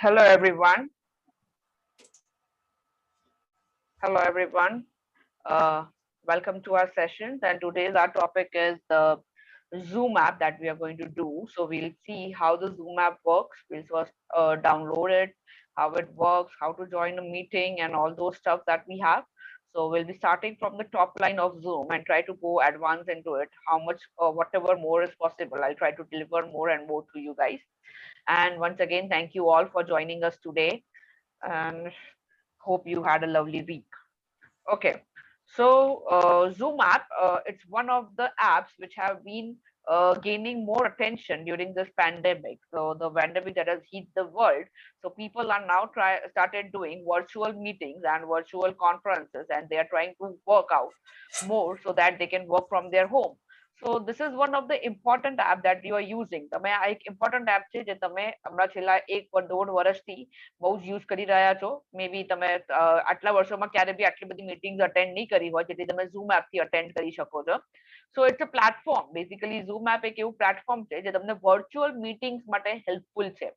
Hello everyone. Hello everyone. Uh, Welcome to our sessions. And today's our topic is the Zoom app that we are going to do. So we'll see how the Zoom app works. We'll first download it, how it works, how to join a meeting, and all those stuff that we have. So we'll be starting from the top line of Zoom and try to go advance into it. How much, whatever more is possible, I'll try to deliver more and more to you guys. And once again, thank you all for joining us today. And hope you had a lovely week. Okay, so Zoom app, it's one of the apps which have been gaining more attention during this pandemic. So the pandemic that has hit the world, so people are now started doing virtual meetings and virtual conferences, and they are trying to work out more so that they can work from their home. So this is one of the important app that you are using. તમે આ એક important app છે જે તમે હમણાં છેલ્લા એક દોઢ વર્ષથી બહુ જ યુઝ કરી રહ્યા છો. મે બી તમે આટલા વર્ષોમાં ક્યારે બી આટલી બધી મીટિંગ્સ અટેન્ડ નહીં કરી હોય જેટલી તમે ઝૂમ એપથી અટેન્ડ કરી શકો છો. So it's a platform. Basically Zoom app એક એવું પ્લેટફોર્મ છે જે તમને વર્ચ્યુઅલ મીટિંગ્સ માટે હેલ્પફુલ છે.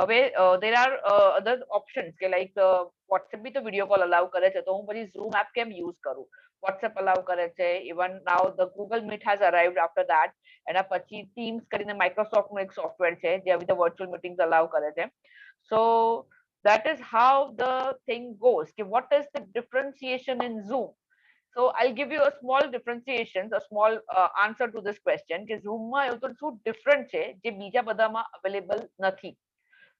હવે દેર આર અધર ઓપ્શન્સ કે લાઈક વોટ્સએપ બી તો વિડીયો કોલ અલાઉ કરે છે, તો હું પછી ઝૂમ એપ કેમ યુઝ કરું? વોટ્સએપ અલાઉ કરે છે. Even now the Google Meet has arrived after that. એના પછી ટીમ્સ કરીને માઇક્રોસોફ્ટનું એક સોફ્ટવેર છે જે આવી રીતે વર્ચ્યુઅલ મીટિંગ્સ અલાઉ કરે છે. So that is how the thing goes. Okay, what is the differentiation in Zoom? So I'll give you a small differentiation, a small answer to this question. કે Zoom માં એવું તો શું different છે જે બીજા બધામાં available નથી.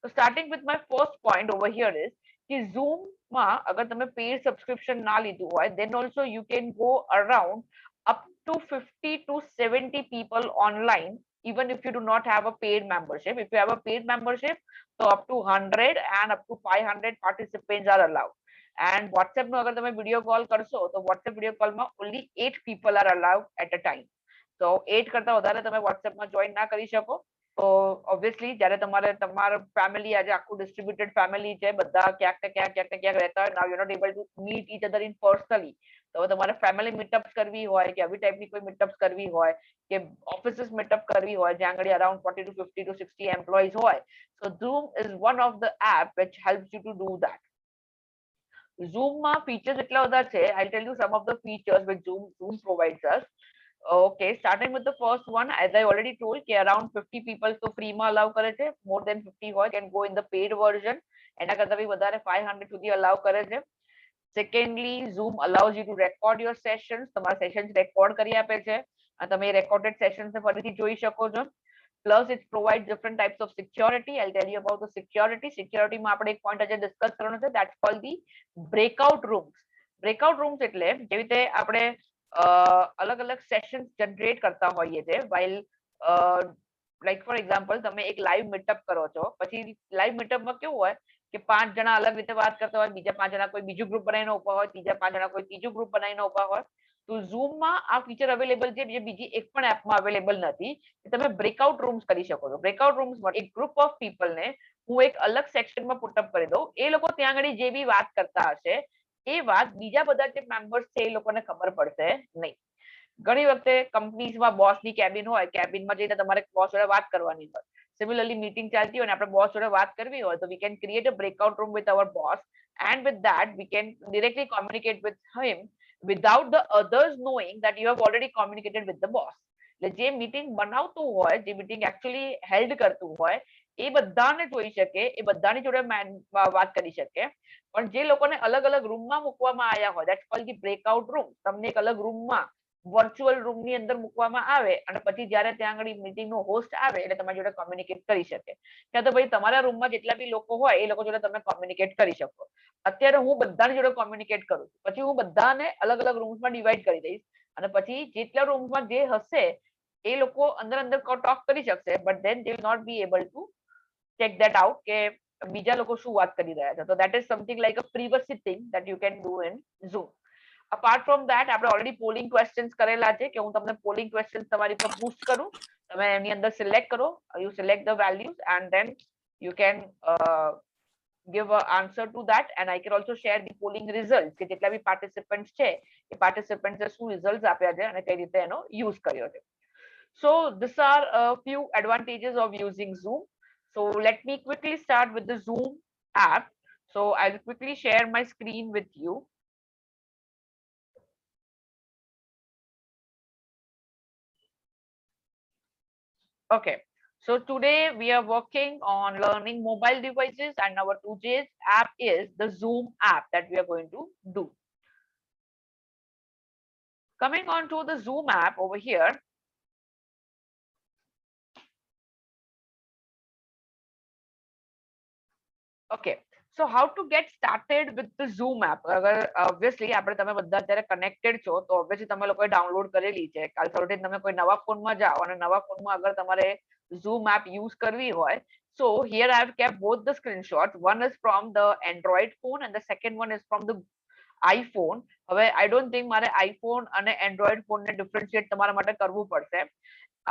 So starting with my first point over here is कि Zoom માં અગર તમે paid subscription ના લીધું હોય, then also you can go around up to 50 to 70 people online, even if you do not have a paid membership. If you have a paid membership, so up to 100 and up to 500 participants are allowed. And WhatsApp નો અગર તમે video call કરશો તો WhatsApp video call માં only 8 people are allowed at a time. So 8 કરતા વધારે તમે WhatsApp માં join ના કરી શકો. તો ઓબ્વિયસલી જ્યારે તમારે તમારા ફેમિલી આજે આખું ડિસ્ટ્રીબ્યુટેડ ફેમિલી છે, બધા ક્યાંક ને ક્યાંક રહેતા હોય, now you not able to meet each other in personally. તો તમારે ફેમિલી મીટઅપ્સ કરવી હોય કે આવી ટાઈપની કોઈ મીટઅપ્સ કરવી હોય કે ઓફિસીસ મીટઅપ કરવી હોય જ્યાં આગળ અરાઉન્ડ 40 to 50 to 60 એમ્પ્લોઈઝ હોય, so Zoom is one of the app which helps you to do that. Zoom માં features એટલા બધા છે. I'll tell you some of the features which Zoom provides us. Okay, starting with the first one, as I already told, કે around 50 people તો free માં allow કરે છે. More than 50 હોય can go in the paid version. એના કરતા બી વધારે 500 સુધી allow કરે છે. Secondly, Zoom allows you to record your sessions. તમારા sessions record કરી આપે છે અને તમે recorded sessions ને ફરીથી જોઈ શકો છો. Plus it provides different types of security. I'll tell you about the security. Security માં આપણે એક point આજે discuss કરવાનો છે, that's called the breakout rooms. Breakout rooms એટલે જેવી રીતે આપણે अलग अलग सेशंस जनरेट करता होइए છે. while like for example તમે એક લાઈવ મીટઅપ કરો છો, પછી લાઈવ મીટઅપમાં કેવું હોય કે 5 જણા અલગ રીતે વાત કરતા હોય, બીજા 5 જણા કોઈ બીજું ગ્રુપ બનાવીને ઊભા હોય, ત્રીજા 5 જણા કોઈ ત્રીજું ગ્રુપ બનાવીને ઊભા હોય. તો ઝૂમમાં આ ફીચર અવેલેબલ છે જે બીજી એક પણ એપમાં અવેલેબલ નથી. તમે બ્રેકઆઉટ રૂમ્સ કરી શકો છો. બ્રેકઆઉટ રૂમ્સમાં એક ગ્રુપ ઓફ પીપલને હું એક અલગ સેક્શનમાં પુટઅપ કરી દઉં. એ લોકો ત્યાં આગળ જે બી વાત કરતા હશે એ વાત બીજા બધા જે મેમ્બર્સ છે એ લોકોને ખબર પડશે નહીં. ઘણી વખતે કંપનીઝમાં બોસની કેબિન હોય, કેબિનમાં જઈને તમારે બોસ જોડે વાત કરવાની હોય. સિમિલરલી મીટિંગ ચાલતી હોય ને આપણે બોસ જોડે વાત કરવી હોય તો we can create a breakout room with our boss, and with that we can directly communicate with him without the others knowing that you have already communicated with the boss. એટલે જે meeting બનાવતું હોય, જે meeting actually held કરતું હોય એ બધાને જોઈ શકે, એ બધાની જોડે વાત કરી શકે. પણ જે લોકોને અલગ અલગ રૂમમાં મૂકવામાં આવ્યા હોય, that's called the breakout room. તમને એક અલગ રૂમમાં વર્ચ્યુઅલ રૂમની અંદર મૂકવામાં આવે અને પછી જ્યારે ત્યાં આગળ મીટિંગનો હોસ્ટ આવે એટલે તમારી જોડે કોમ્યુનિકેટ કરી શકે. ક્યાં તો ભાઈ તમારા રૂમમાં જેટલા બી લોકો હોય એ લોકો જોડે તમે કોમ્યુનિકેટ કરી શકો. અત્યારે હું બધાની જોડે કોમ્યુનિકેટ કરું છું, પછી હું બધાને અલગ અલગ રૂમ્સમાં ડિવાઈડ કરી દઈશ અને પછી જેટલા રૂમ્સમાં જે હશે એ લોકો અંદર અંદર ટોક કરી શકશે, but then they will not be able to check that out કે બીજા લોકો શું વાત કરી રહ્યા છે. તો that is something like a privacy thing that you can do in Zoom. Apart from that, આપણે ઓલરેડી પોલિંગ ક્વેશ્ચન્સ કરેલા છે કે હું તમને પોલિંગ ક્વેશ્ચન્સ તમારી પર પૂછ કરું, તમે એની અંદર સિલેક્ટ કરો, you select the values and then you can give an answer to that, and I can also share the polling results કે જેટલા બી પાર્ટિસિપન્ટ્સ છે એ પાર્ટિસિપન્ટ્સે શું રિઝલ્ટ્સ આપ્યા છે અને કઈ રીતે એનો યુઝ કર્યો છે. So these are a few advantages of using Zoom. So let me quickly start with the Zoom app. So I'll quickly share my screen with you. Okay, so today we are working on learning mobile devices, and our today's app is the Zoom app that we are going to do. Coming on to the Zoom app over here. Okay, so how to get started with the Zoom app? અગર obviously આપણે તમે બધા અત્યારે connected છો તો obviously તમે લોકોએ download કરેલી છે. કાલ સવારે તમે કોઈ નવા ફોનમાં જાઓ અને નવા ફોનમાં અગર તમારે Zoom app use કરવી હોય, so here I have kept both the screenshots. One is from the Android phone and the second one is from the iPhone. હવે I don't think મારે iPhone અને Android phone ને differentiate તમારા માટે કરવું પડશે.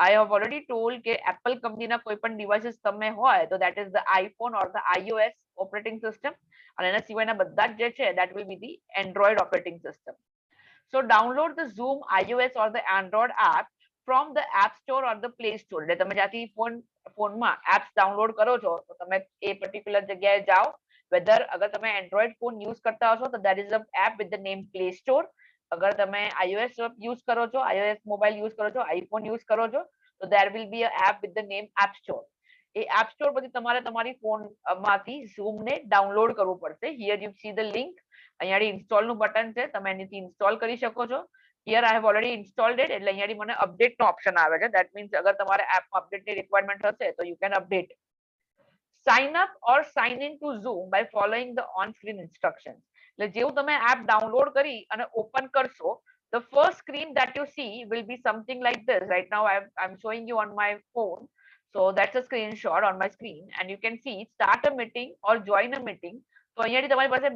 I have already told કે Apple કંપનીના કોઈ પણ devices તમે હોય તો that is the iPhone or the iOS operating system, અને એના સિવાયના બધા જે છે that will be the Android operating system. So download the Zoom iOS or the Android app from the App Store or the Play Store. એટલે તમે જ્યાંથી ફોનમાં apps download કરો છો તો તમે એ particular જગ્યાએ જાઓ. Whether અગર તમે Android phone use કરતા હશો તો there is an app with the name Play Store. અગર તમે iOS use કરો છો, iOS mobile use કરો છો, iPhone use કરો છો, so there will be a app with the name App Store. A App Store પછી તમારે તમારી ફોન માંથી Zoom ને ડાઉનલોડ કરવું પડશે. Here you see the link. અહીંયા ઇન્સ્ટોલ નું બટન છે, તમે એનીથી ઇન્સ્ટોલ કરી શકો છો. Here I have already installed it. એટલે અહીંયાથી મને અપડેટ નો ઓપ્શન આવે છે. That means અગર તમારે એપમાં અપડેટની રિક્વાયરમેન્ટ હશે તો you can update. Sign up or sign in to Zoom by following the on-screen instructions. એટલે જેવું તમે એપ ડાઉનલોડ કરી અને ઓપન કરશો, the first screen that you see will be something like this. Right now I'm showing you on my phone. So that's a screenshot on my screen and you can see start a meeting or join a meeting. So અહીંયાથી તમારી પાસે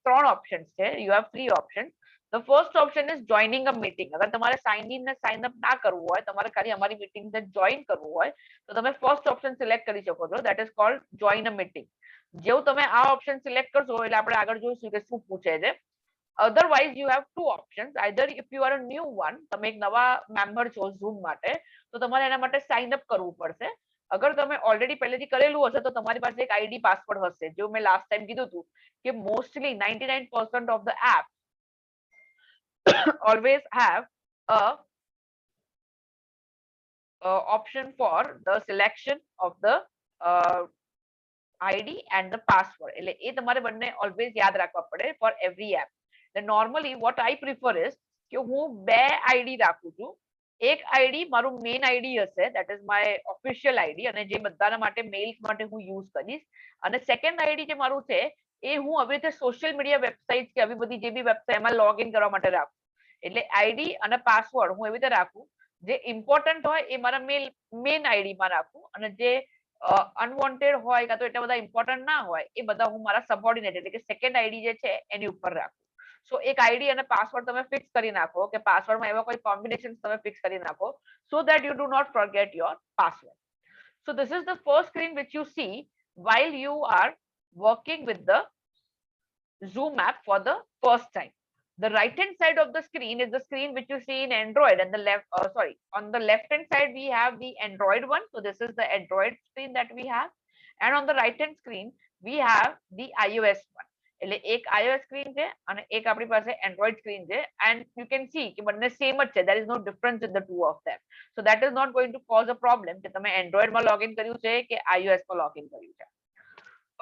ત્રણ options છે. You have three options. The first option is joining a meeting. અગર તમારે sign in ને sign up ના કરવું હોય, તમારે ખાલી અમારી meeting ને join કરવું હોય તો તમે first option select કરી શકો છો. That is called join a meeting. જેવું તમે આ option select કરશો એટલે આપણે આગળ જોઈશું કે શું પૂછે છે. Otherwise you have two options. Either if you are a new one, તમે એક નવા member છો Zoom માટે તો તમારે એના માટે sign up કરવું પડશે. અગર તમે ઓલરેડી પહેલેથી કરેલું હશે તો તમારી પાસે એક આઈડી પાસવર્ડ હશે. જેવું મેં લાસ્ટ ટાઈમ કીધું હતું કે mostly 99% of the app always have a option for the selection of the ID and the password. એટલે એ તમારે બંને always યાદ રાખવા પડે for every app. Then normally what I prefer is કે હું બે ID રાખું છું. એક ID મારું મેઇન ID હશે, that is my official ID, અને જે બધાના માટે મેઇલ્સ માટે હું યુઝ કરીશ. અને સેકન્ડ ID જે મારું છે એ હું આવી રીતે સોશિયલ મીડિયા વેબસાઇટ કે આવી બધી જે બી વેબસાઇટ એમાં લોગ ઇન કરવા માટે રાખું. એટલે આઈડી અને પાસવર્ડ હું એવી રીતે રાખું જે ઇમ્પોર્ટન્ટ હોય એ મારા મેઇન આઈડીમાં રાખું, અને જે અનવોન્ટેડ હોય કાં તો એટલા બધા ઇમ્પોર્ટન્ટ ના હોય એ બધા હું મારા સબઓર્ડિનેટ એટલે કે સેકન્ડ આઈડી જે છે એની ઉપર રાખું. સો એક આઈડી અને પાસવર્ડ તમે ફિક્સ કરી નાખો કે પાસવર્ડમાં એવા કોઈ કોમ્બિનેશન તમે ફિક્સ કરી નાખો so that you do not forget your password. So this is the first screen which you see while you are working with the Zoom app for the first time. The right hand side of the screen is the screen which you see in Android, and the on the left hand side we have the Android one. So this is the Android screen that we have, and on the right hand screen we have the iOS one. એટલે એક iOS screen છે અને એક આપણી પાસે Android screen છે, and you can see કે બંને same જ છે. There is no difference in the two of them. So that is not going to cause a problem કે તમે Android માં login કર્યું છે કે iOS માં login કર્યું છે.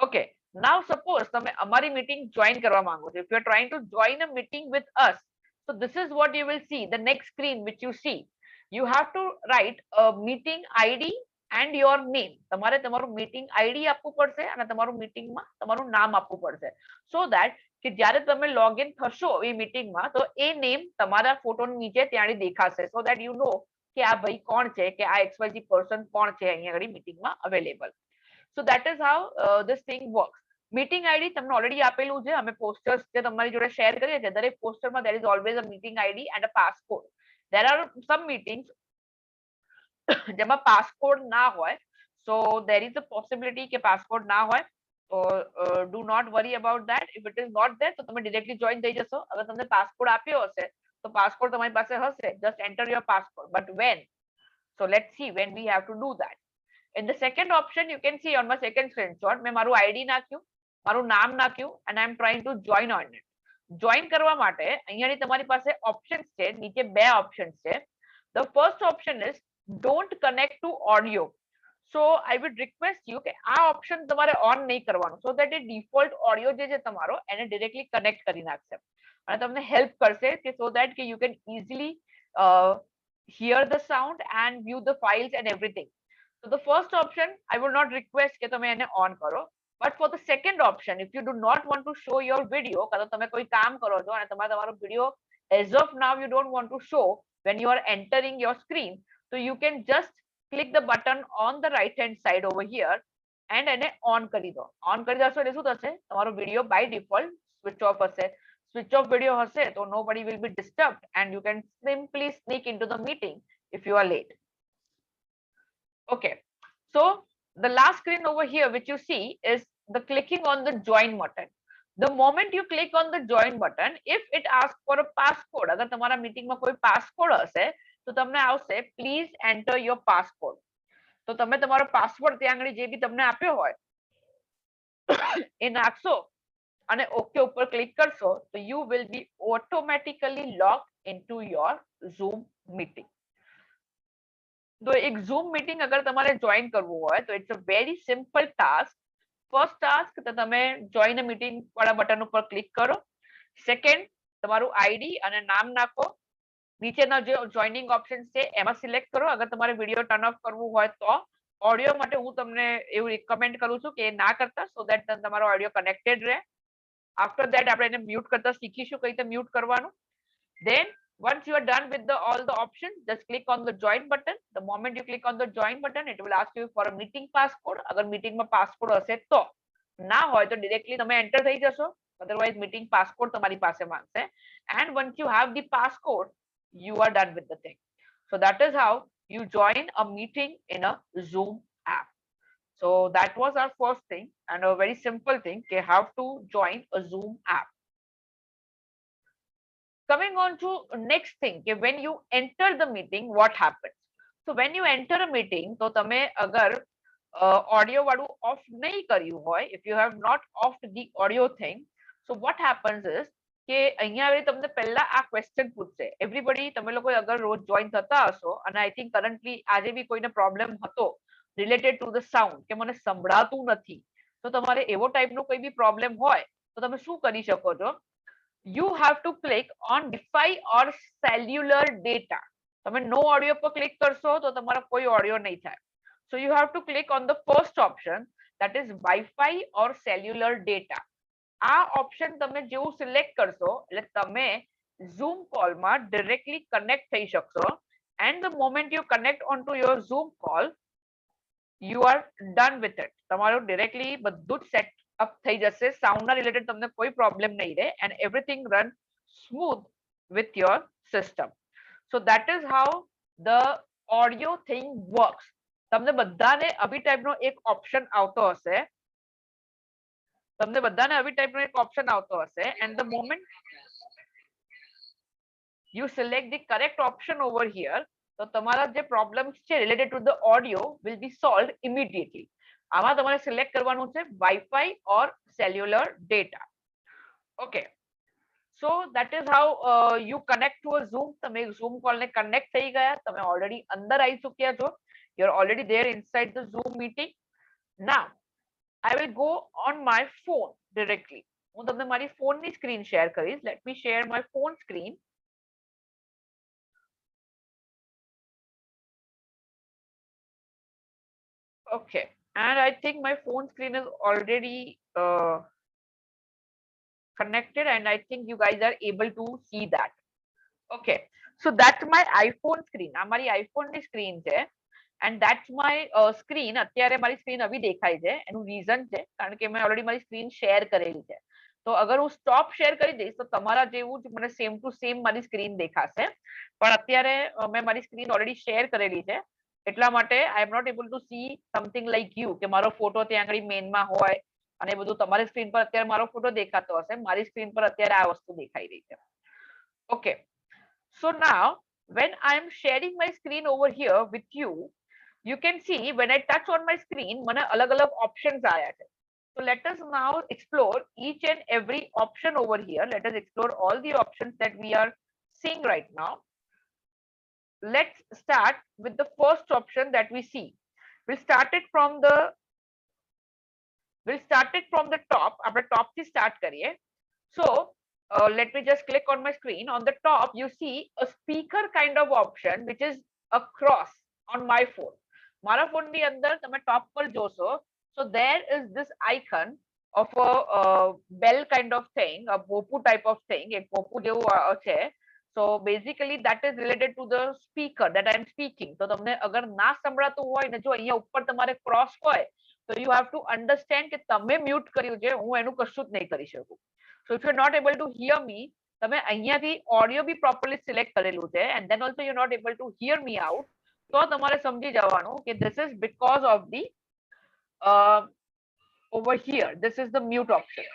Okay. Now suppose તમે અમારી meeting join કરવા માંગો છો. If you are trying to join a meeting with us, so this is what you will see, the next screen which you see. You have to write a meeting ID and your name. તમારે તમારું meeting ID આપવું પડશે અને તમારું meeting માં તમારું નામ આપવું પડશે, so that કે જ્યારે તમે login થશો એ meeting માં તો એ name તમારા ફોટોની નીચે ત્યાંથી દેખાશે, so that you know કે આ ભાઈ કોણ છે, કે આ XYZ person કોણ છે અહીંયા આગળ meeting માં available. So that is how this thing works. Meeting ID તમને ઓલરેડી આપેલું છે. અમે પોસ્ટર્સ જે તમારી જોડે શેર કરીએ છીએ દરેક પોસ્ટરમાં there is always a meeting ID and a passcode. There are some meetings જેમાં પાસકોડ ના હોય, so there is a possibility કે પાસકોડ ના હોય. So do not worry about that. If it is not there તો તમે directly join થઈ જશો. અગર તમને પાસકોડ આપ્યો હશે તો પાસકોડ તમારી પાસે હશે, just enter your passcode. But when? So let's see when we have to do that. In the second option, you can see on my second screenshot, મેં મારું ID નાખ્યું, મારું નામ નાખ્યું, and I am trying to join on it. Join કરવા માટે અહીંયાની તમારી પાસે options છે, નીચે બે options છે. The first option is don't connect to audio. So I would request you કે આ option તમારે on નહીં કરવાનું, so that it default audio જે છે તમારો એને directly connect કરી નાખશે અને તમને help કરશે કે so that કે you can easily hear the sound and view the files and everything. So the first option, I will not request કે તમે એને on કરો. But for the second option, if you do not want to show your video, કાં તમે કોઈ કામ કરો છો અને તમારે તમારો video as of now you don't want to show when you are entering your screen, so you can just click the button on the right hand side over here and એને on કરી દો. On કરી દો એટલે શું થશે, તમારો video by default switch off હશે. Switch off video હશે તો nobody will be disturbed and you can simply sneak into the meeting if you are late. Okay, so the last screen over here which you see is the clicking on the join button. The moment you click on the join button, if it asks for a passcode, अगर तुम्हारा meeting में कोई passcode હશે તો તમને આવશે please enter your passcode. તો તમે તમારો પાસવર્ડ ત્યાં આગળ જે બી તમને આપ્યો હોય એ નાખશો અને ઓકે ઉપર ક્લિક કરશો તો you will be automatically logged into your Zoom meeting. તો એક Zoom meeting અગર તમારે જોઈન કરવું હોય તો it's a very simple task. First task, તો તમે join a meeting વાળા બટન ઉપર ક્લિક કરો. સેકન્ડ, તમારું આઈડી અને નામ નાખો. નીચેના જે જોઈનિંગ ઓપ્શન્સ છે એમાં સિલેક્ટ કરો. અગર તમારે વિડિયો ટર્ન ઓફ કરવું હોય તો ઓડિયો માટે હું તમને એવું રિકમેન્ડ કરું છું કે ના કરતા, સો ધેટ તમારો ઓડિયો કનેક્ટેડ રહે. આફ્ટર ધેટ આપણે એને મ્યુટ કરતા શીખીશું કઈ રીતે મ્યુટ કરવાનું. Then once you are done with all the options, just click on the join button. The moment you click on the join button, it will ask you for a meeting passcode. अगर meeting में passcode હશે તો, ના હોય તો directly તમે enter થઈ જશો. Otherwise meeting passcode તમારી પાસે માંગશે. And once you have the passcode, you are done with the thing. So that is how you join a meeting in a Zoom app. So that was our first thing and a very simple thing, how to join a Zoom app. Coming on to next thing, when you enter the meeting, what happens? So when you enter a meeting, તો તમે અગર audio વાળું off નહીં કર્યું હોય, if you have not offed the audio thing, so what happens is કે અહીંયા હવે તમને પહેલા આ question પૂછશે. Everybody તમે લોકો અગર રોજ join થતા હશો અને I think currently આજે બી કોઈને problem હતો related to the sound કે મને સંભળાતું નથી, તો તમારે એવો ટાઈપનો કોઈ બી problem હોય તો તમે શું કરી શકો છો? You have to click on Wi-Fi or cellular data. તમે no audio પર ક્લિક કરશો તો તમારો કોઈ audio નહીં થાય. So you have to click on the first option, that is Wi-Fi or cellular data. આ ઓપ્શન તમે જેવું સિલેક્ટ કરશો એટલે તમે Zoom call માં directly connect થઈ શકશો. And the moment you connect onto your Zoom call, you are done with it. તમારું directly બધું જ set up થઈ જશે. સાઉન્ડ ના રિલેટેડ તમને કોઈ પ્રોબ્લેમ નહીં રહે and everything run smooth with your system. So that is how the audio thing works. તમને બધાને આવી ટાઈપનો એક ઓપ્શન આવતો હશે. તમને બધાને આવી ટાઈપનો એક ઓપ્શન આવતો હશે and the moment you select the correct option over here, તો તમારા જે પ્રોબ્લેમ્સ છે related to the audio will be solved immediately. આમાં તમારે સિલેક્ટ કરવાનું છે Wi-Fi or cellular data. Okay, so that is how you connect to a Zoom. તમે Zoom call ને connect થઈ ગયા, તમે already અંદર આવી ચૂક્યા છો. You're already there inside the Zoom meeting. Now I will go on my phone directly. હું તમને મારી ફોનની સ્ક્રીન શેર કરીશ. Let me share my phone screen. Okay, and I think my phone screen is already connected and I think you guys are able to see that. Okay, so that's my iPhone screen. આ મારી iPhone ની screen છે and that's my screen. અત્યારે મારી screen હવે દેખાય છે. એનું રીઝન છે કારણ કે મેં ઓલરેડી મારી સ્ક્રીન શેર કરેલી છે. તો અગર હું સ્ટોપ શેર કરી દઈશ તો તમારા જેવું જ મને સેમ ટુ સેમ મારી સ્ક્રીન દેખાશે. પણ અત્યારે મેં મારી સ્ક્રીન ઓલરેડી શેર કરેલી છે એટલા માટે I am not able to see something like you કે મારો ફોટો ત્યાં આગળ મેઇનમાં હોય અને બધું. તમારી સ્ક્રીન પર અત્યારે મારો ફોટો દેખાતો હશે, મારી સ્ક્રીન પર અત્યારે આ વસ્તુ દેખાઈ રહી છે. Okay, so now when I am sharing my screen over here with you, you can see when I touch on my screen, મને અલગ-અલગ options આયા છે. So let us now explore each and every option over here. Let us explore all the options that we are seeing right now. Let's start with the first option that we see. We'll start it from the top. આપણે top થી start કરીએ. So let me just click on my screen. On the top, you see a speaker kind of option, which is a cross on my phone. મારા phone ની અંદર તમે top પર જોશો. So there is this icon of a bell kind of thing, a ભોપુ type of thing. એક ભોપુ જેવું છે. So basically that is related to the speaker that I am speaking. તો તમને અગર ના સંભળાતું હોય ને જો અહીંયા ઉપર તમારે cross હોય, so you have to understand કે તમે mute કર્યું છે, હું એનું કશું જ નહીં કરી શકું. So if you're not able to hear me, તમે અહીંયાથી audio બી properly select કરેલું છે and then also you're not able to hear me out, તો તમારે સમજી જવાનું કે this is because of the over here, this is the mute option.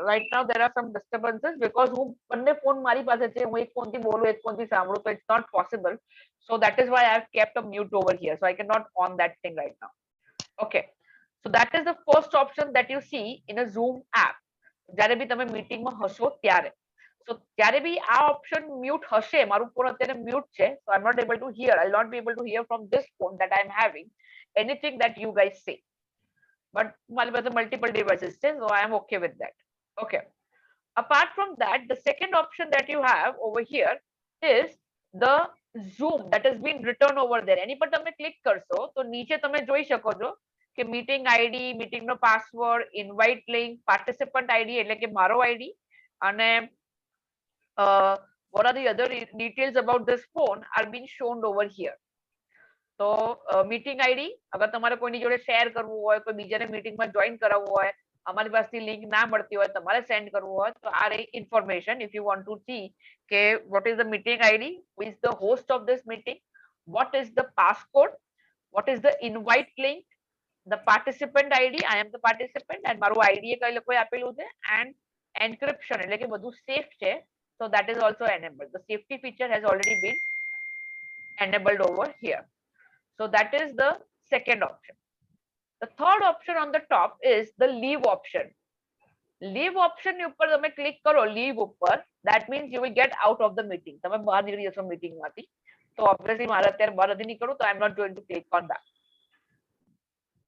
Right now there are some disturbances because હું બંને phone મારી પાસે છે, હું એક ફોનથી બોલું એક ફોનથી સાંભળું, so it's not possible. So that is why I have kept a mute over here, so I cannot on that thing right now. Okay, so that is the first option that you see in a Zoom app. જ્યારે બી તમે મીટિંગમાં હશો ત્યારે, so ત્યારે બી આ option mute હશે. મારું phone અત્યારે mute છે, so I'm not able to hear. I'll not be able to hear from this phone that I'm having anything that you guys say. But મારી પાસે multiple devices છે, so I am okay with that. Okay. Apart from that, the second option that you have over here is the Zoom that has been written over there. એની પર તમે click કરશો તો નીચે તમે જોઈ શકો છો કે મીટિંગ આઈડી, મીટિંગનો password, invite link, participant ID એટલે કે મારો આઈડી અને what are the other details about this phone are being shown over here. તો મીટિંગ આઈડી અગર તમારે કોઈની જોડે શેર કરવું હોય, કોઈ બીજાને મીટિંગમાં જોઈન કરાવવું હોય, અમારી પાસેથી લિંક ના મળતી હોય, તમારે સેન્ડ કરવું હોય, તો આ રહી information. If you want to C કે what is the meeting ID, who is the host of this meeting, what is the passcode, what is the invite link, the participant ID, I am the participant and મારું ID એ કઈ લોકોએ આપેલું છે, and encryption એટલે કે બધું safe છે, so that is also enabled. The safety feature has already been enabled over here. So that is the second option. The third option on the top is the leave option. Leave option ની ઉપર તમે click કરો, leave ઉપર, that means you will get out of the meeting. તમે બહાર નીકળી જશો meeting માંથી. તો obviously મારે અત્યારે બહાર નથી નીકળવું, તો I am not going to click on that.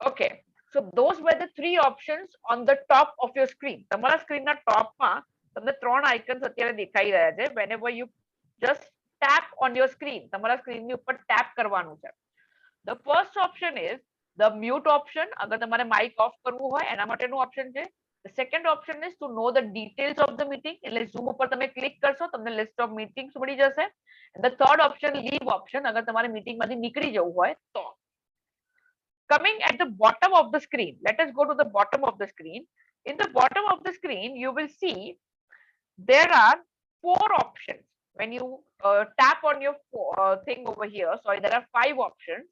Okay, so those were the three options on the top of your screen. તમારા સ્ક્રીનના ટોપમાં તમને ત્રણ આઇકન્સ અત્યારે દેખાઈ રહ્યા છે. Whenever you just tap on your screen, તમારા સ્ક્રીનની ઉપર ટેપ કરવાનું છે. The first option is the mute option. અગર તમારે માઇક ઓફ કરવું હોય એના માટેનું ઓપ્શન છે. The second option is to know the details of the meeting. એટલે Zoom ઉપર તમે ક્લિક કરશો તમને list of meetings મળી જશે. And the third option, leave option, અગર તમારે મીટિંગમાંથી નીકળી જવું હોય તો. Coming at the bottom of the screen, let us go to the bottom of the screen. In the bottom of the screen, you will see there are four options. When you tap on your thing over here, sorry, there are five options.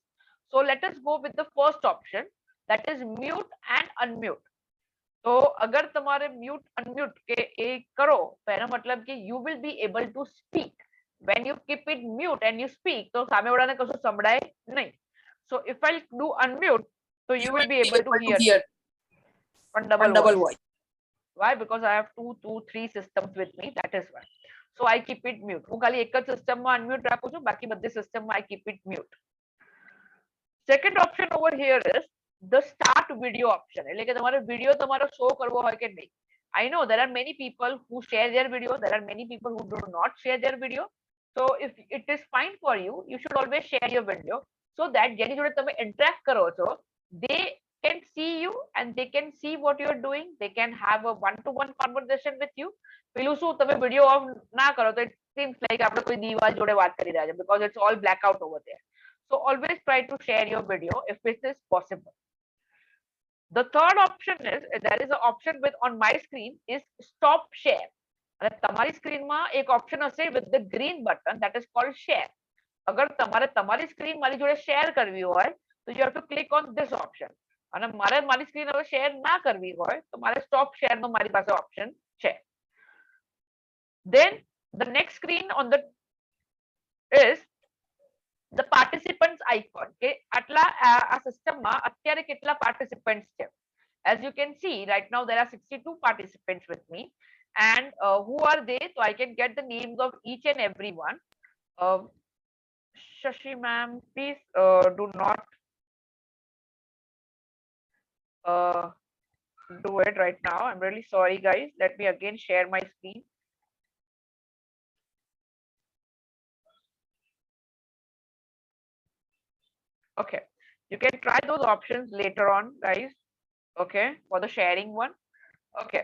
So let us go with the first option, that is mute and unmute. તો અગર તમારે mute unmute કે એ કરો તો એનો મતલબ કે you will be able to speak. When you keep it mute and you speak, તો સામેવાળાને કશું સંભળાય નહીં. So if I do unmute, so you will be able to hear. But double voice. Why? Because I have two, three systems with me. That is why. So I keep it mute. હું ખાલી એક જ સિસ્ટમમાં unmute રાખું છું, બાકી બધી સિસ્ટમમાં I keep it mute. Second option over here is the start video option. એટલે કે તમારે વિડિયો તમારો શો કરવો હોય કે નહીં. I know there are many people who share their video. There are many people who do not share their video. So if it is fine for you, you should always share your video so that જેની જોડે તમે interact કરો છો, they can see you and they can see what you are doing. They can have a one-to-one conversation with you. પેલું શું તમે video of ના કરો તો it seems like આપણે કોઈ દિવાલ જોડે વાત કરી રહ્યા છે, because it's all blackout over there. So always try to share your video if it is possible. The third option is, there is an option with on my screen is stop share. અને તમારી સ્ક્રીનમાં એક option હશે with the green button, that is called share. અગર તમારે તમારી screen મારી જોડે share કરવી હોય તો you have to click on this option. અને મારે મારી સ્ક્રીન હવે શેર ના કરવી હોય તો મારે stop share નો મારી પાસે ઓપ્શન છે. Then the next screen on the is the participants icon કે આટલા આ સિસ્ટમમાં અત્યારે કેટલા પાર્ટિસિપન્ટ્સ છે. As you can see, right now there are 62 participants with me, and who are they? So I can get the names of each and every one. Shashi ma'am, please do not do it right now. I'm really sorry, guys. Let me again share my screen. Okay, you can try those options later on, guys. Okay, for the sharing one. Okay,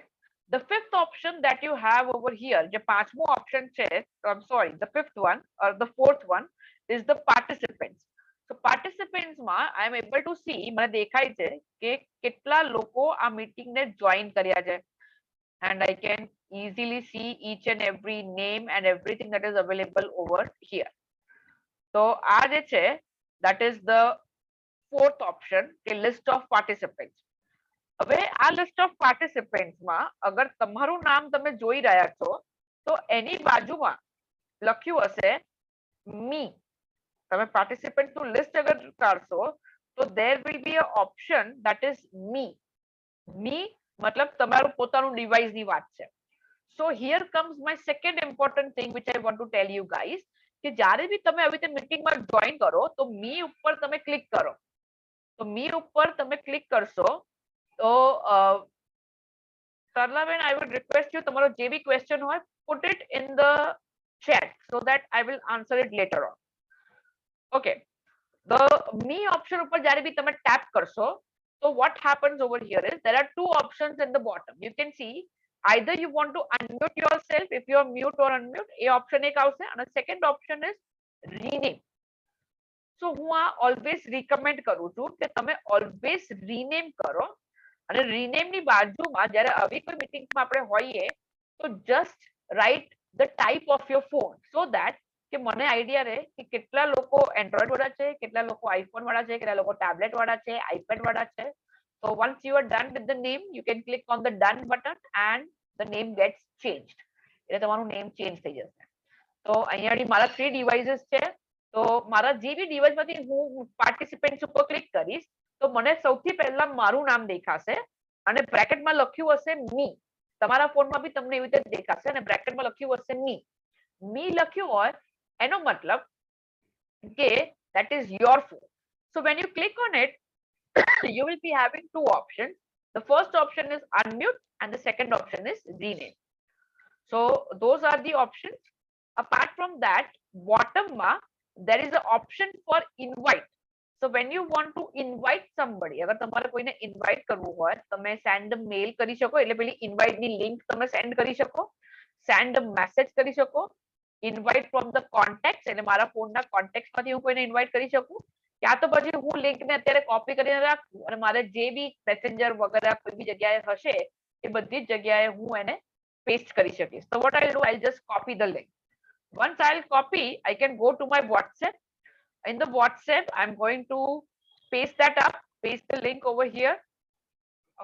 the fifth option that you have over here, the પાંચમો option છે, I'm sorry, the fifth one or the fourth one is the participants. So participants માં I am able to see, મને દેખાય છે કે કેટલા લોકો આ meeting ને join કર્યા છે, and I can easily see each and every name and everything that is available over here. So આ જે છે, that is the fourth option, the list of participants. હવે આ લિસ્ટ ઓફ પાર્ટિસિપન્ટ્સમાં અગર તમારું નામ તમે જોઈ રહ્યા છો તો એની બાજુમાં લખ્યું હશે મી. તમે પાર્ટિસિપન્ટ્સનું લિસ્ટ અગર કાઢશો તો there will be a option that is me. Me મતલબ તમારું પોતાનું ડિવાઇસની વાત છે. So here comes my second important thing which I want to tell you guys, કે જ્યારે બી તમે આવી રીતે મીટિંગમાં જોઈન કરો તો મી ઉપર તમે ક્લિક કરો. તો મી ઉપર તમે ક્લિક કરશો તો Sarlaben, I would request you, તમારો જે બી question હોય, put it in the chat so that I will answer it later on. Okay, the me option ઉપર જ્યારે બી તમે tap કરશો, so what happens over here is there are two options in the bottom. You can see either you want to unmute yourself if you are mute or unmute, A option એક આવશે, અને second option is rename. So હું આ always recommend કરું છું કે તમે always rename કરો, અને rename ની બાજુમાં જ્યારે આવી કોઈ મીટિંગમાં આપણે હોઈએ તો just write the type of your phone so that કે મને આઈડિયા રહે કે કેટલા લોકો એન્ડ્રોઇડ વાળા છે, કેટલા લોકો આઈફોન વાળા છે, કેટલા લોકો ટેબ્લેટ વાળા છે, આઈપેડ વાળા છે. So once you are done with the name, you can click on the done button and the name gets changed. એટલે તમારું name change થઈ જશે. તો અહીંયા મારા 3 devices છે, તો મારા જે બી ડિવાઇસમાંથી હું પાર્ટિસિપન્ટ્સ ઉપર ક્લિક કરીશ તો મને સૌથી પહેલા મારું નામ દેખાશે અને બ્રેકેટમાં લખ્યું હશે મી. તમારા ફોનમાં બી તમને એવી રીતે દેખાશે અને બ્રેકેટમાં લખ્યું હશે મી. મી લખ્યું હોય એનો મતલબ કે that is your phone. So when you click on it, you will be having two options. The first option is unmute and the second option is rename. So those are the options. Apart from that, bottom ma there is an option for invite. So when you want to invite somebody, અગર તમારે કોઈને invite કરવું હોય તમે send a mail કરી શકો, એટલે પેલી invite ની link તમે send કરી શકો, send a message કરી શકો, invite from the contacts, એટલે મારા ફોનના contacts માંથી હું કોઈને invite કરી શકું, યા તો પછી હું link ને અત્યારે copy કરીને રાખું અને મારે જે બી messenger વગેરે કોઈ બી જગ્યાએ હશે એ બધી જ જગ્યાએ હું એને paste કરી શકીશ. So what I'll do, I'll just copy the link. Once I'll copy, I can go to my WhatsApp. In the WhatsApp, I'm going to paste that up, paste the link over here.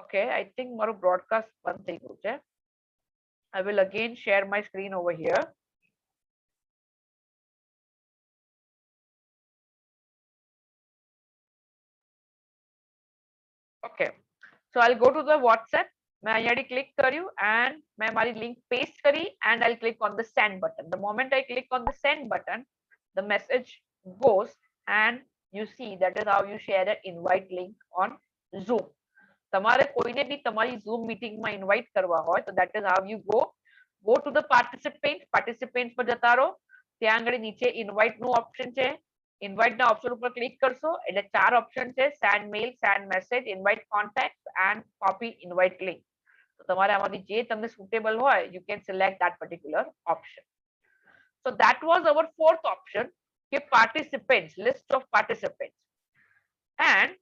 Okay, I think my broadcast one thing. I will again share my screen over here. Okay, so I'll go to the WhatsApp. मैं અહીંયા click કર્યું and मैं हमारी link paste करी and I'll click on the send button. The moment I click on the send button, the message goes and you see that is how you share an invite link on Zoom. તમારે કોઈને બી તમારી Zoom meeting માં invite કરવા હોય તો that is how you go to the participants પર જતા રહો, ત્યાં આગળ નીચે invite નું option છે, invite ના option ઉપર click કરશો એટલે ચાર option છે, send mail, send message, invite contacts and copy invite link. તો તમારે આમાંથી જે તમને suitable હોય you can select that particular option. So that was our fourth option, કે participants, list of participants. And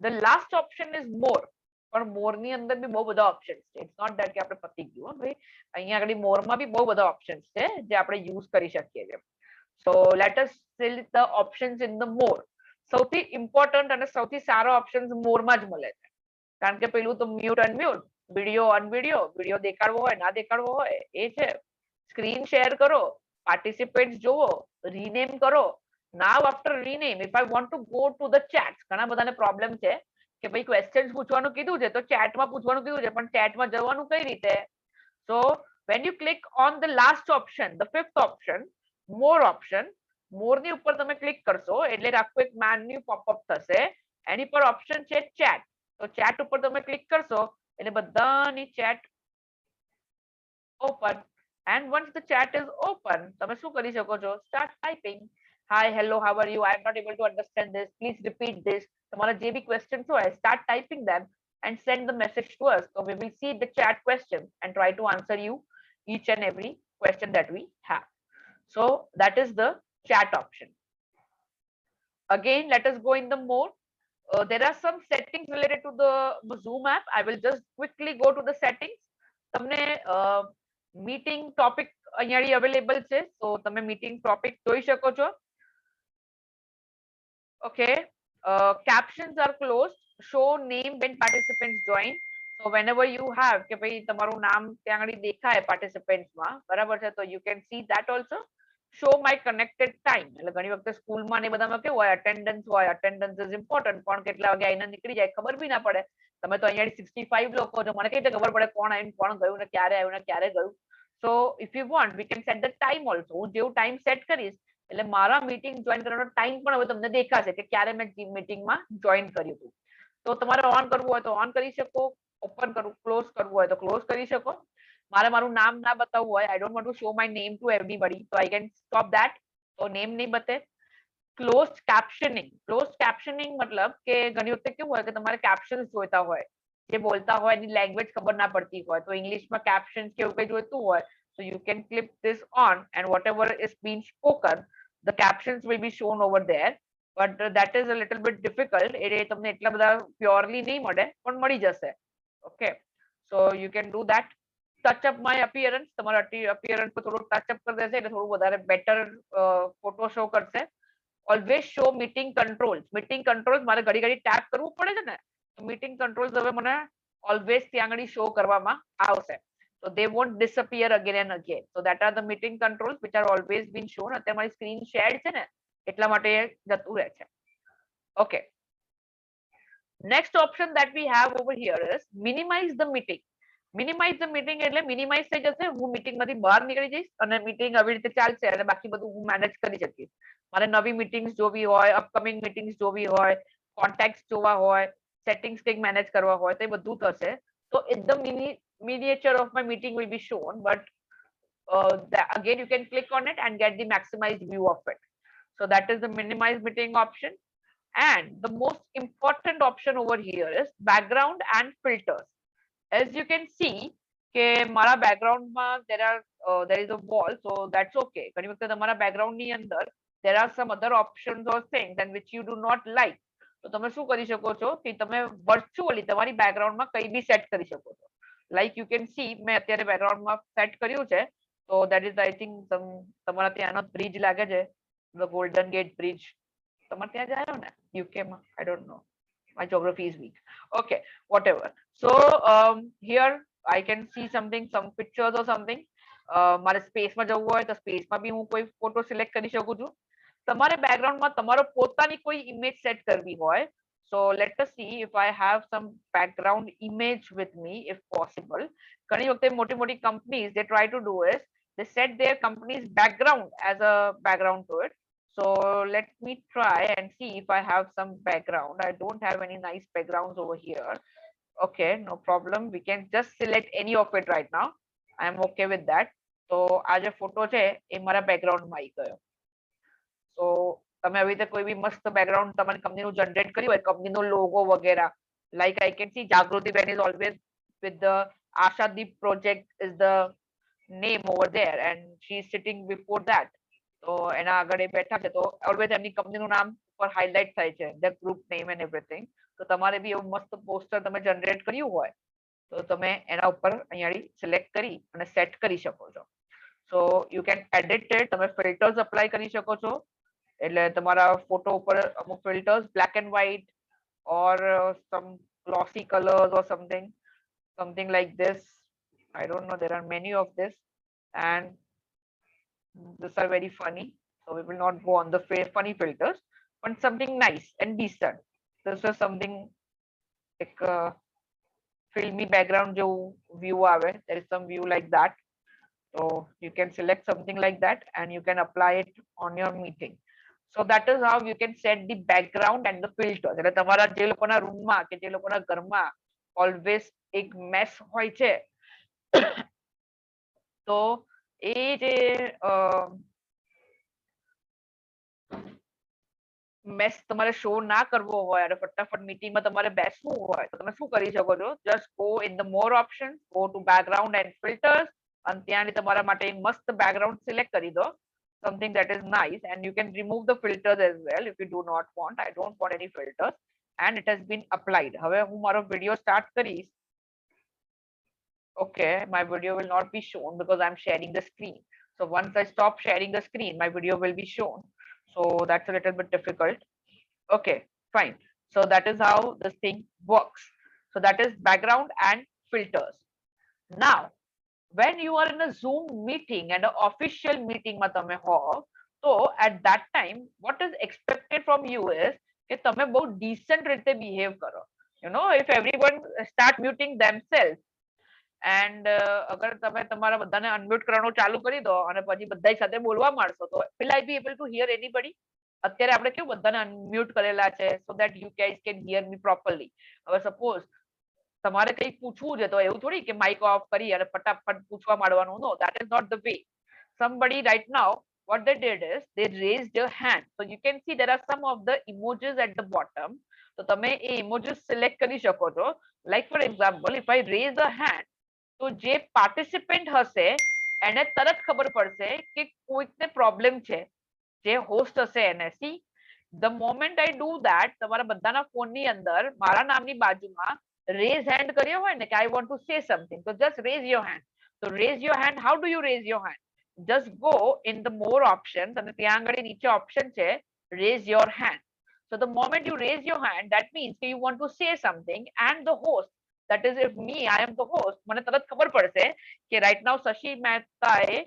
the last option is more. પણ more ની અંદર બી બહુ બધા options છે. It's not that કે આપણે પતી ગયું ભાઈ, અહીંયા આગળ more માં બી બહુ બધા options છે જે આપણે use કરી શકીએ છીએ. So let us select the options in the more. સૌથી important અને સૌથી સારો options more માં જ મળે છે, કારણ કે પેલું તો mute unmute, video on video, video દેખાડવો હોય ના દેખાડવો હોય એ છે, screen share કરો, participants જોવો, rename કરો, Now after rename, if I want to go to the chats, ઘણા બધાને પ્રોબ્લેમ છે કે ભાઈ ક્વેશ્ચન્સ પૂછવાનું કીધું છે તો ચેટમાં પૂછવાનું કીધું છે પણ ચેટમાં જવાનું કઈ રીતે? So when you click on the last option, the fifth option, more option, more ની ઉપર તમે ક્લિક કરશો એટલે આખું એક મેન્યુ પોપઅપ થશે. એની પર ઓપ્શન છે ચેટ. તો ચેટ ઉપર તમે ક્લિક કરશો એટલે બધાની chat open, and once the chat is open તમે શું કરી શકો છો? Start typing. Hi, hello, how are you? I am not able to understand this, please repeat this. તમારા જે બી questions હોય start typing them and send the message to us, so we will see the chat questions and try to answer you each and every question that we have. So that is the chat option. Again, let us go in the more. There are some settings related to the Zoom app. I will just quickly go to the settings. તમને meeting topic અહીંયા available છે, તો તમે meeting topic જોઈ શકો છો. Okay, captions are closed. Show name when participants join. So whenever you have કે ભાઈ તમારું નામ ત્યાં આગળ દેખાય participants માં, બરાબર છે, તો you can see that also. Show my connected time. એટલે ઘણી વખતે સ્કૂલમાં ને બધામાં કેવું હોય, attendance is important, કોણ કેટલા વાગે આવીને નીકળી જાય ખબર બી ના પડે. તમે તો અહીંયા 65 લોકો છો, મને કઈ રીતે ખબર પડે કોણ આવીને કોણ ગયું ને ક્યારે આવ્યું ને ક્યારે ગયું? So if you want, we can set the time also. હું જેવું ટાઈમ સેટ કરીશ એટલે મારા મીટિંગ જોઈન કરવાનો ટાઈમ પણ હવે તમને દેખાશે કે ક્યારે મેં મીટિંગમાં જોઈન કર્યું હતું. તો તમારે ઓન કરવું હોય તો ઓન કરી શકો, ઓપન કરવું ક્લોઝ કરવું હોય તો ક્લોઝ કરી શકો. મારે મારું નામ ના બતાવવું હોય, I don't want to show my name to everybody, so I can stop that. તો નેમ નહીં બતે. ક્લોઝ captioning मतलब કે ઘણી વખતે કેવું હોય કે તમારે captions જોઈતા હોય, જે બોલતા હોય એની લેંગ્વેજ ખબર ના પડતી હોય, તો ઇંગ્લિશમાં captions કે એવું કંઈ જોઈતું હોય, so you can click this on and whatever is being spoken, the captions will be shown over there, but that is a little bit difficult. એ તમને એટલા બધા પ્યોરલી નહીં મળે પણ મળી જશે. Okay, so you can do that. Touch up my appearance, તમારા appearance પર થોડું touch up કરી દેશે એટલે થોડું વધારે better photo show કરશે. Always show meeting controls. Meeting controls મારે ઘડી ઘડી tap કરવું પડે છે ને, તો meeting controls હવે મને always ત્યાં આગળ show કરવામાં આવશે. So they won't disappear again and again. So that are the meeting controls which are always been shown. અત્યારે મારી screen shared છે ને એટલા માટે જતું રહે છે. Okay. Next option that we have over here is minimize the meeting. Minimize the meeting એટલે minimize થઈ જશે, હું meeting માંથી બહાર નીકળી જઈશ અને meeting આવી રીતે ચાલશે અને બાકી બધું હું manage કરી શકીશ. મારે નવી meetings જોવી હોય, upcoming meetings જોવી હોય, contacts જોવા હોય, settings કંઈક manage કરવા હોય તો એ બધું થશે. So the miniature of my meeting will be shown, but again you can click on it and get the maximized view of it. So that is the minimize meeting option. And the most important option over here is background and filters. As you can see કે મારા બેકગ્રાઉન્ડમાં there is a wall, so that's okay. ઘણી વખતે તમારા બેકગ્રાઉન્ડની અંદર there are some other options or things and which you do not like, તો તમે શું કરી શકો છો કે તમે વર્ચ્યુઅલી તમારી બેકગ્રાઉન્ડમાં કંઈ બી સેટ કરી શકો છો. લાઈક યુ કેન સી મેં અત્યારે બેકગ્રાઉન્ડમાં સેટ કર્યું છે, તો that is I think તમારા ત્યાંનો બ્રિજ લાગે છે, the Golden Gate Bridge. તમારે ત્યાં જાય ને યુકેમાં, I don't know, my geography is weak. Okay, whatever. So here I can see something, some pictures or something. મારે સ્પેસમાં જવું હોય તો સ્પેસમાં બી હું કોઈ ફોટો સિલેક્ટ કરી શકું છું. તમારે બેકગ્રાઉન્ડમાં તમારો પોતાની કોઈ ઇમેજ સેટ કરવી હોય, so let us see if I have some background image with me if possible. ઘણી વખતે મોટી મોટી companies they try to do is they set their company's background as a background to it. So let me try and see if I have some background. I don't have any nice backgrounds over here. Okay, no problem. We can just select any of it right now. I am okay with that. So આ જે photo છે એ મારા બેકગ્રાઉન્ડમાં આવી ગયો. So તમે આવી રીતે કોઈ બી મસ્ત બેકગ્રાઉન્ડ તમારી કંપનીનું જનરેટ કર્યું હોય, કંપનીનો લોગો વગેરે, like I can see Jagriti Ben is always with the Ashadeep project is the name over there and she is sitting before that. તો એના આગળ એ બેઠા છે તો ઓલવેઝ એમની કંપનીનું નામ ઉપર હાઇલાઇટ થાય છે, the group name and everything. તો તમારે બી એવું મસ્ત પોસ્ટર તમે જનરેટ કર્યું હોય તો તમે એના ઉપર અહીંયા સિલેક્ટ કરી અને સેટ કરી શકો છો. સો યુ કેન એડિટ ઇટ, તમે ફિલ્ટર્સ અપ્લાય કરી શકો છો. એટલે તમારા ફોટો ઉપર અમુક filters black and white or some glossy colors or something like this. I don't know, there are many of this and these are very funny. So So we will not go on the funny filters, but something nice and decent. This is something like filmy background jo view aave. There is some view like that. So you can select something like that and you can apply it on your meeting. So that is how you can set the background and the filters. એટલે તમારા જે લોકોના રૂમમાં કે જે લોકોના ઘરમાં always એક મેસ હોય છે તો એ જે મેસ તમારે શો ના કરવો હોય અને ફટાફટ મીટિંગમાં તમારે બેસવું હોય તો તમે શું કરી શકો છો? Just go in the more option, go to background and filters અને ત્યાંની તમારા માટે એક મસ્ત બેકગ્રાઉન્ડ સિલેક્ટ કરી દો, something that is nice, and you can remove the filters as well if you do not want. I don't want any filters and it has been applied. હવે હું મારો વિડિયો સ્ટાર્ટ કરીશ. Okay, my video will not be shown because I'm sharing the screen. So once I stop sharing the screen, my video will be shown. So that's a little bit difficult. Okay, fine. So that is how this thing works. So that is background and filters. Now, when you are in a Zoom meeting and an official meeting માં તમે હો, so at that time, what is expected from you is કે તમે બહુ decent રીતે behave કરો. You know, if everyone start muting themselves and અગર તમે તમારા બધાને અનમ્યુટ કરવાનું ચાલુ કરી દો અને પછી બધા સાથે બોલવા માંડશો તો will I be able to hear anybody? અત્યારે આપણે કેવું બધાને અનમ્યુટ કરેલા છે so that you guys can hear me properly. હવે suppose તમારે કંઈ પૂછવું છે તો એવું થોડી કે માઇક ઓફ કરી અને ફટાફટ પૂછવા માંડવાનું. No, that is not the way. Somebody right now, what they did is they raised their hand. So you can see there are some of the emojis at the bottom. તો તમે એ emojis select કરી શકો છો. Like for example, if I raise a hand, તો જે participant હશે એને તરત ખબર પડશે કે કોઈકને પ્રોબ્લેમ છે, જે હોસ્ટ હશે એને. C the moment I do that, તમારા બધાના ફોનની અંદર મારા નામની બાજુમાં raise hand કર્યો હોય ને કે I want to say something, so just raise your hand. So raise your hand, how do you raise your hand? Just go in the more options અને ત્યાં આગળ નીચે option છે raise your hand. So the moment you raise your hand, that means you want to say something and the host, that is if me, I am the host, મને તરત ખબર પડશે કે right now શશી મહેતાએ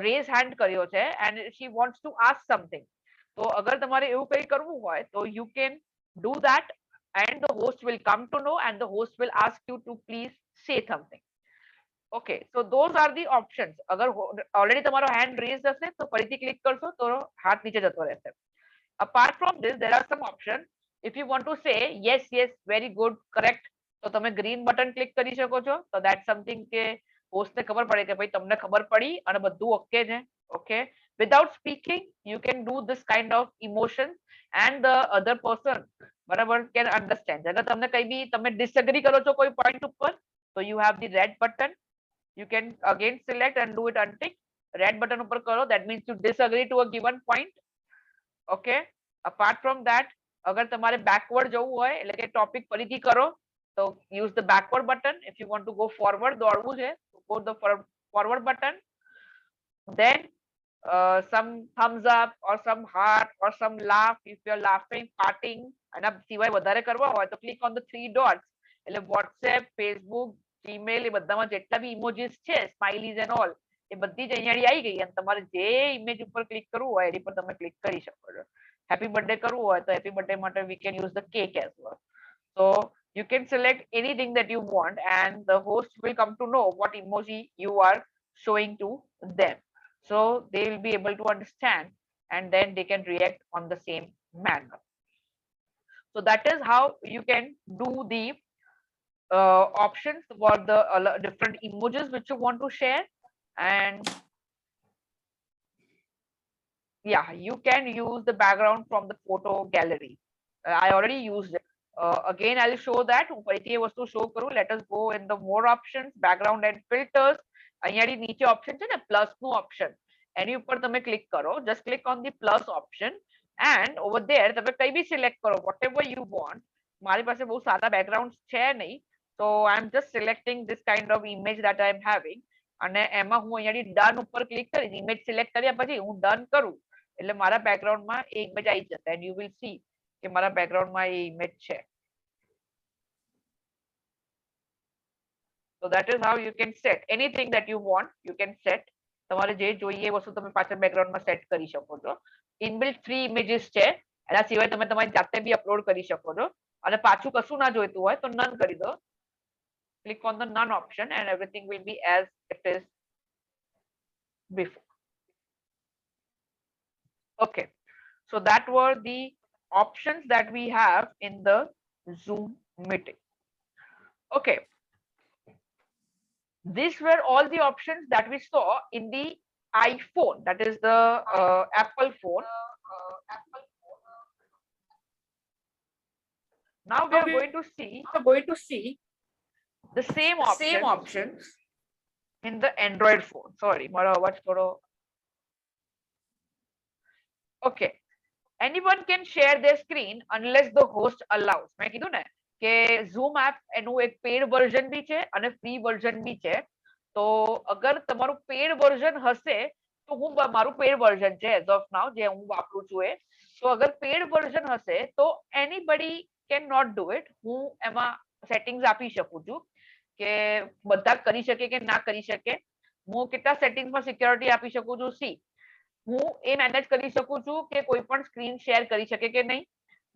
raise hand કર્યો છે and she wants to ask something. તો અગર તમારે એવું કંઈ કરવું હોય તો you can do that and the host will come to know and the host will ask you to please say something. Okay, so those are the options. અગર already તમારો hand raised હશે તો ફરીથી ક્લિક કરશો તો હાથ નીચે જતો રહેશે. Apart from this, there are some options. If you want to say yes, yes, very good, correct, તો તમે ગ્રીન બટન ક્લિક કરી શકો છો. તો that's something કે હોસ્ટને ખબર પડે કે ભાઈ તમને ખબર પડી અને બધું ઓકે છે. Okay, without speaking you can do this kind of emotion and the other person બરાબર can understand. અગર તમને કઈ બી તમે disagree કરો છો કોઈ point ઉપર તો you have the red button. You can again select and do it untick. Red button ઉપર કરો, that means you disagree to a given point. Okay, apart from that, અગર તમારે backward જવું હોય એટલે કે ટોપિક ફરીથી કરો તો use the backward button. If you want to go forward દોડવું છે તો go the forward button. Then some thumbs up or some heart or some laugh if you're laughing, parting. અને સિવાય વધારે કરવા હોય તો click on the three dots. એટલે WhatsApp, Facebook, Gmail એ બધામાં જેટલા બી emojis છે, smileys and all, એ બધી જ અહીંયા આવી ગઈ અને તમારે જે ઇમેજ ઉપર ક્લિક કરવું હોય એની પર તમે ક્લિક કરી શકો છો. હેપી બર્થડે કરવું હોય તો હેપી બર્થડે માટે we can use the cake as well. So you can select anything that you want and the host will come to know what emoji you are showing to them. So they will be able to understand and then they can react on the same manner. So that is how you can do the options for the different emojis which you want to share. And yeah, you can use the background from the photo gallery. I already used it. Again, I'll show that. Let us go in the more options, background and filters. અહીંયાથી નીચે option છે ને plus નું option, એની ઉપર તમે click કરો. Just click on the plus option and over there તમે કઈ બી સિલેક્ટ કરો, whatever you want. મારી પાસે બહુ સારા બેકગ્રાઉન્ડ છે નહીં, so I'm just selecting this kind of image that I'm having. અને એમાં હું અહીંયાથી ડન ઉપર ક્લિક કરી ઇમેજ સિલેક્ટ કર્યા પછી હું ડન કરું એટલે મારા બેકગ્રાઉન્ડમાં એ ઇમેજ આવી જશે and you will see કે મારા બેકગ્રાઉન્ડમાં એ ઇમેજ છે. So that is how you can set anything that you want. You can set. તમારે જે જોઈએ એ વસ્તુ તમે પાછળ બેકગ્રાઉન્ડમાં સેટ કરી શકો છો. ઇનબિલ્ટ 3 ઇમેજીસ છે, એના સિવાય તમે તમારી જાતે બી અપલોડ કરી શકો છો. અને પાછું કશું ના જોઈતું હોય તો નન કરી દો. Click on the none option and everything will be as it is before. Okay, so that were the options that we have in the Zoom meeting. Okay, these were all the options that we saw in the iPhone, that is the Apple phone. Now we are going to see the same options in the Android phone. Sorry, મારો અવાજ થોડો. Okay, anyone can share their screen unless the host allows. મેં કીધું ને કે Zoom app એનું એક pad version બી છે અને ફ્રી વર્ઝન બી છે. તો અગર તમારું પેડ વર્ઝન હશે તો હું મારું પેડ વર્ઝન છે એઝ ઓફ નાઉ જે હું વાપરું છું એ. તો અગર પેડ વર્ઝન હશે તો anybody can not do it. હું એમાં સેટિંગ્સ આપી શકું છું કે બધા કરી શકે કે ના કરી શકે. હું કેટલા સેટિંગ્સમાં સિક્યોરિટી આપી શકું છું. સી, હું એ મેનેજ કરી શકું છું કે કોઈ પણ સ્ક્રીન શેર કરી શકે કે નહીં.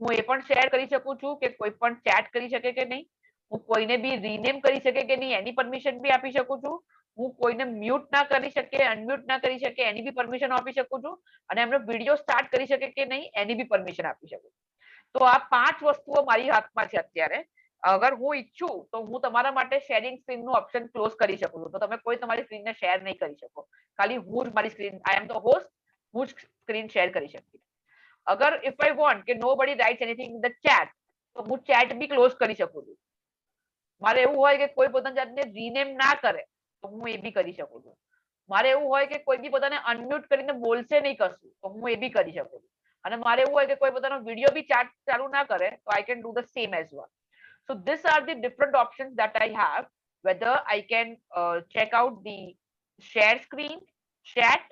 હું એ પણ શેર કરી શકું છું કે કોઈ પણ ચેટ કરી શકે કે નહીં. હું કોઈને બી રીનેમ કરી શકે કે નહીં એની પરમિશન બી આપી શકું છું. હું કોઈને મ્યુટ ના કરી શકે, અનમ્યુટ ના કરી શકે એની બી પરમિશન આપી શકું છું. અને એમનો વિડીયો સ્ટાર્ટ કરી શકે કે નહીં એની બી પરમિશન આપી શકું. તો આ 5 વસ્તુઓ મારી હાથમાં છે અત્યારે. અગર હું ઈચ્છું તો હું તમારા માટે શેરિંગ સ્ક્રીન નું ઓપ્શન ક્લોઝ કરી શકું છું. તો તમે કોઈ તમારી સ્ક્રીનને શેર નહીં કરી શકો. ખાલી હું જ મારી screen, I am the host, હું જ સ્ક્રીન શેર કરી શકતી. અગર ઇફ આઈ વોન્ટ કે nobody writes anything in the chat તો હું ચેટ બી ક્લોઝ કરી શકું છું. મારે એવું હોય કે કોઈ પોતાની જાતને રીનેમ ના કરે તો હું એ બી કરી શકું છું. મારે એવું હોય કે કોઈ બી પોતાને અનમ્યુટ કરીને બોલશે નહીં કશું તો હું એ બી કરી શકું છું. અને મારે એવું હોય કે કોઈ પોતાનો વિડીયો બી ચાટ ચાલુ ના કરે તો I can do the same as well. So these are the different options that I have, whether I can check out the share screen, chat,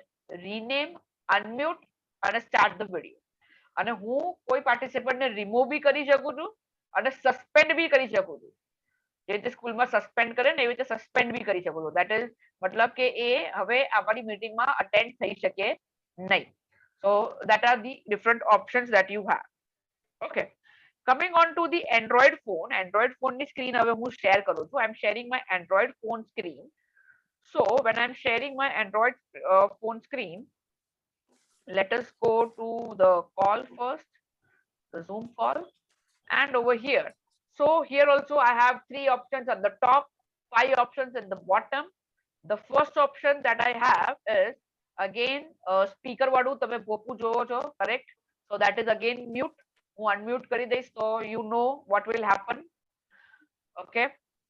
rename, unmute અને start the video. અને હું કોઈ પાર્ટિસિપન્ટને remove બી કરી શકું છું અને suspend બી કરી શકું છું. જે રીતે સ્કૂલમાં સસ્પેન્ડ કરે ને એવી રીતે સસ્પેન્ડ બી કરી શકું છું. દેટ ઇઝ મતલબ કે એ હવે આપણી મીટિંગમાં અટેન્ડ થઈ શકે નહીં. So that are the different options that you have. Okay. Coming on to the Android phone. Android phone ની screen હવે હું share કરું છું. I'm sharing my Android phone screen. So when I'm sharing my Android phone screen, let us go to the call first, the Zoom call, and over here. So here also I have 3 options at the top, 5 options at the bottom. The first option that I have is again speaker વાળું તમે પોપુ જોવો છો, correct? So that is again mute. હું unmute કરી દઈશ તો you know what will happen. Okay.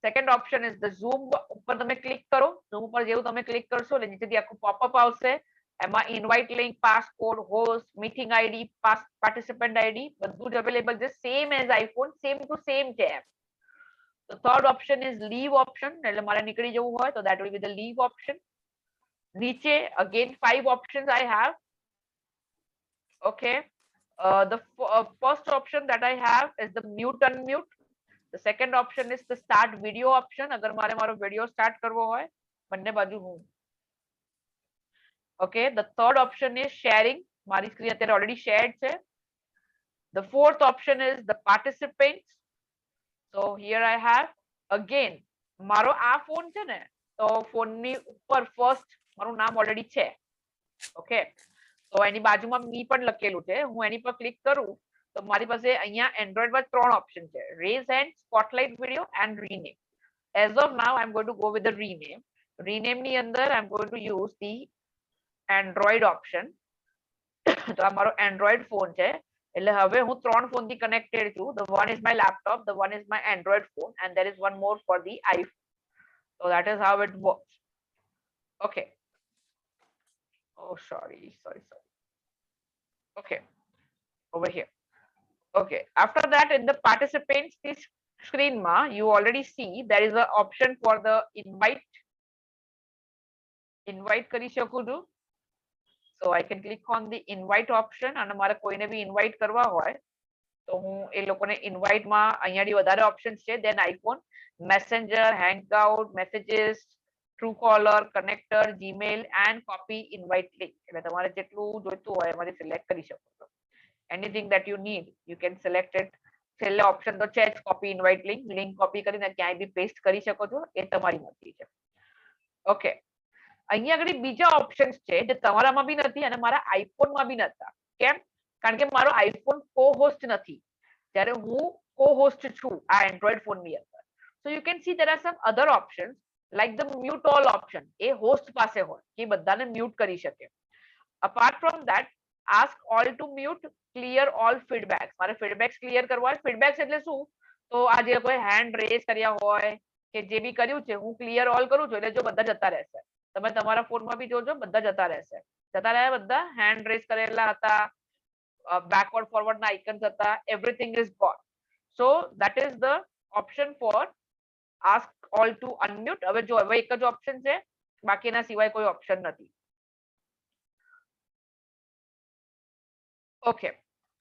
Second option is the Zoom ઉપર તમે ક્લિક કરો. Zoom ઉપર જેવું તમે ક્લિક કરશો એટલે નીચેથી આખું પોપઅપ આવશે. એમાં invite link, passcode, host, meeting ID, participant ID બધું જ અવેલેબલ છે. Same as iPhone, same to same છે. The third option is leave option. એટલે મારે નીકળી જવું હોય તો that will be the leave option. નીચે again 5 options I have. Okay. The first option that I have is the mute unmute. The second option is the start video option. અગર મારે મારો વિડિયો સ્ટાર્ટ કરવો હોય બંને બાજુ હું. Okay. The third option is sharing. મારી screen અત્યારે already shared છે. The fourth option is the participants. So here I have again મારો આ ફોન છે ને તો ફોનની ઉપર ફર્સ્ટ મારું નામ ઓલરેડી છે. ઓકે. તો એની બાજુમાં મી પણ લખેલું છે. હું એની પર ક્લિક કરું તો મારી પાસે અહીંયા Android માં 3 ઓપ્શન છે, raise hand, spotlight video and rename. As of now I'm going to go with the rename. Rename ની અંદર I'm going to use the Android option. તો આ મારો Android ફોન છે એટલે હવે હું 3 ફોન થી કનેક્ટેડ છું. The one is my laptop, the one is my Android phone and there is one more for the iPhone. So that is how it works. Okay. Oh, sorry. Okay, over here. Okay, after that in the participants screen ma you already see there is an option for the invite કરી શકું છું. So I can click on the invite option અને મારે કોઈને બી invite કરવા હોય તો હું એ લોકોને invite માં અહીંયાથી વધારે options છે. Then iPhone, Messenger, Hangout, Messages, Truecaller, connector, Gmail and copy invite link. એટલે તમારે જેટલું જોઈતું હોય એમાંથી સિલેક્ટ કરી શકો છો. Anything that you need, you can select it. છેલ્લે ઓપ્શન તો છે જ કોપી ઇન્વાઇટ લિંક કોપી કરીને ક્યાંય બી પેસ્ટ કરી શકો છો, એ તમારી મરજી છે. ઓકે, અહીંયા આગળ બીજા ઓપ્શન્સ છે જે તમારામાં બી નથી અને મારા આઈફોનમાં બી નતા. કેમ? કારણ કે મારો આઈફોન કો હોસ્ટ નથી, જ્યારે હું કો હોસ્ટ છું આ એન્ડ્રોઈડ ફોનની અંદર. So you can see there are some other options like the mute all option, એ હોસ્ટ પાસે હોય કે બધાને મ્યુટ કરી શકે. Apart from that, ask all to mute, clear all feedbacks. મારે ફીડબેક્સ ક્લિયર કરવા હોય. ફીડબેક્સ એટલે શું? તો આ જે કોઈ હેન્ડ રેઝ કર્યા હોય કે જે બી કર્યું છે હું ક્લિયર ઓલ કરું છું એટલે જો બધા જતા રહેશે. તમે તમારા ફોનમાં બી જોજો બધા જતા રહેશે. જતા રહ્યા બધા, હેન્ડ રેઝ કરેલા હતા, બેકવર્ડ ફોરવર્ડ ના આઇકન્સ હતા, everything is gone. So that is the option for ask all to unmute. હવે જો હવે એક જ ઓપ્શન છે, બાકીના સિવાય કોઈ ઓપ્શન નથી. Okay,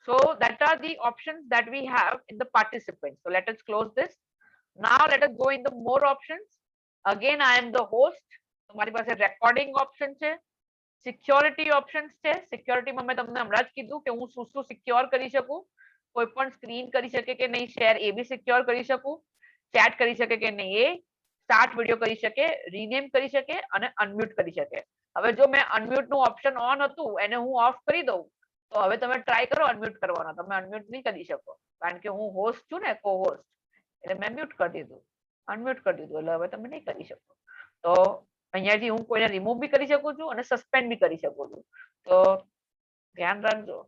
so that are the options that we have in the participants. So let us close this. Now let us go in the more options. Again, I am the host. તમારી પાસે recording option છે, security options છે. સિક્યોરિટીમાં મેં તમને હમણાં જ કીધું કે હું શું સિક્યોર કરી શકું. કોઈ પણ સ્ક્રીન કરી શકે કે નહીં શેર, એ બી સિક્યોર કરી શકું. ચેટ કરી શકે કે નહીં એ, સ્ટાર્ટ વિડિયો કરી શકે, રીનેમ કરી શકે અને અનમ્યુટ કરી શકે. હવે જો મેં અનમ્યુટ નું ઓપ્શન ઓન હતું એને હું ઓફ કરી દઉં તો હવે તમે ટ્રાય કરો અનમ્યુટ કરવાનો, તમે અનમ્યુટ નહીં કરી શકો કારણ કે હું હોસ્ટ છું ને, કો હોસ્ટ, એટલે મેં મ્યુટ કરી દીધું, અનમ્યુટ કરી દીધું, એટલે હવે તમે નહીં કરી શકો. તો અહીંયાથી હું કોઈને રિમૂવ બી કરી શકું છું અને સસ્પેન્ડ બી કરી શકું છું. તો ધ્યાન રાખજો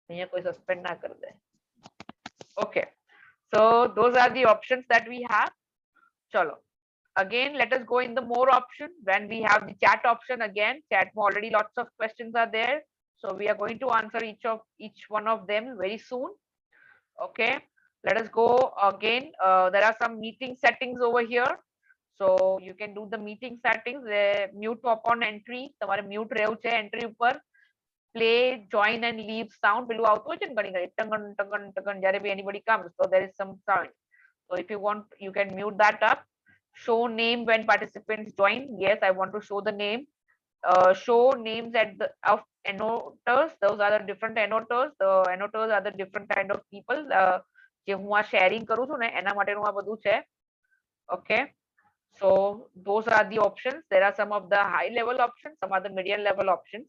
અહીંયા કોઈ સસ્પેન્ડ ના કરી દે. Okay, so those are the options that we have. Chalo, again let us go in the more option. When we have the chat option, again chat already lots of questions are there, so we are going to answer each one of them very soon. Okay, let us go again. There are some meeting settings over here, so you can do the meeting settings. Mute upon entry, તમારે mute રહેવું છે entry ઉપર. Play, join and leave sound પેલું આવતું હોય છે ને ઘણી ઘણી ટંગન ટંગન ટંગન જ્યારે બી anybody comes, so there is some sound. So if you want, you can mute that up. Show name when participants join. Yes, I want to show the name. Show names at the of annoters. Those are the different annoters. The annoters are the different kind of people. જે હું આ sharing કરું છું ને એના માટેનું આ બધું છે. Okay, so those are the options. There are some of the high level options, some are the medium level options.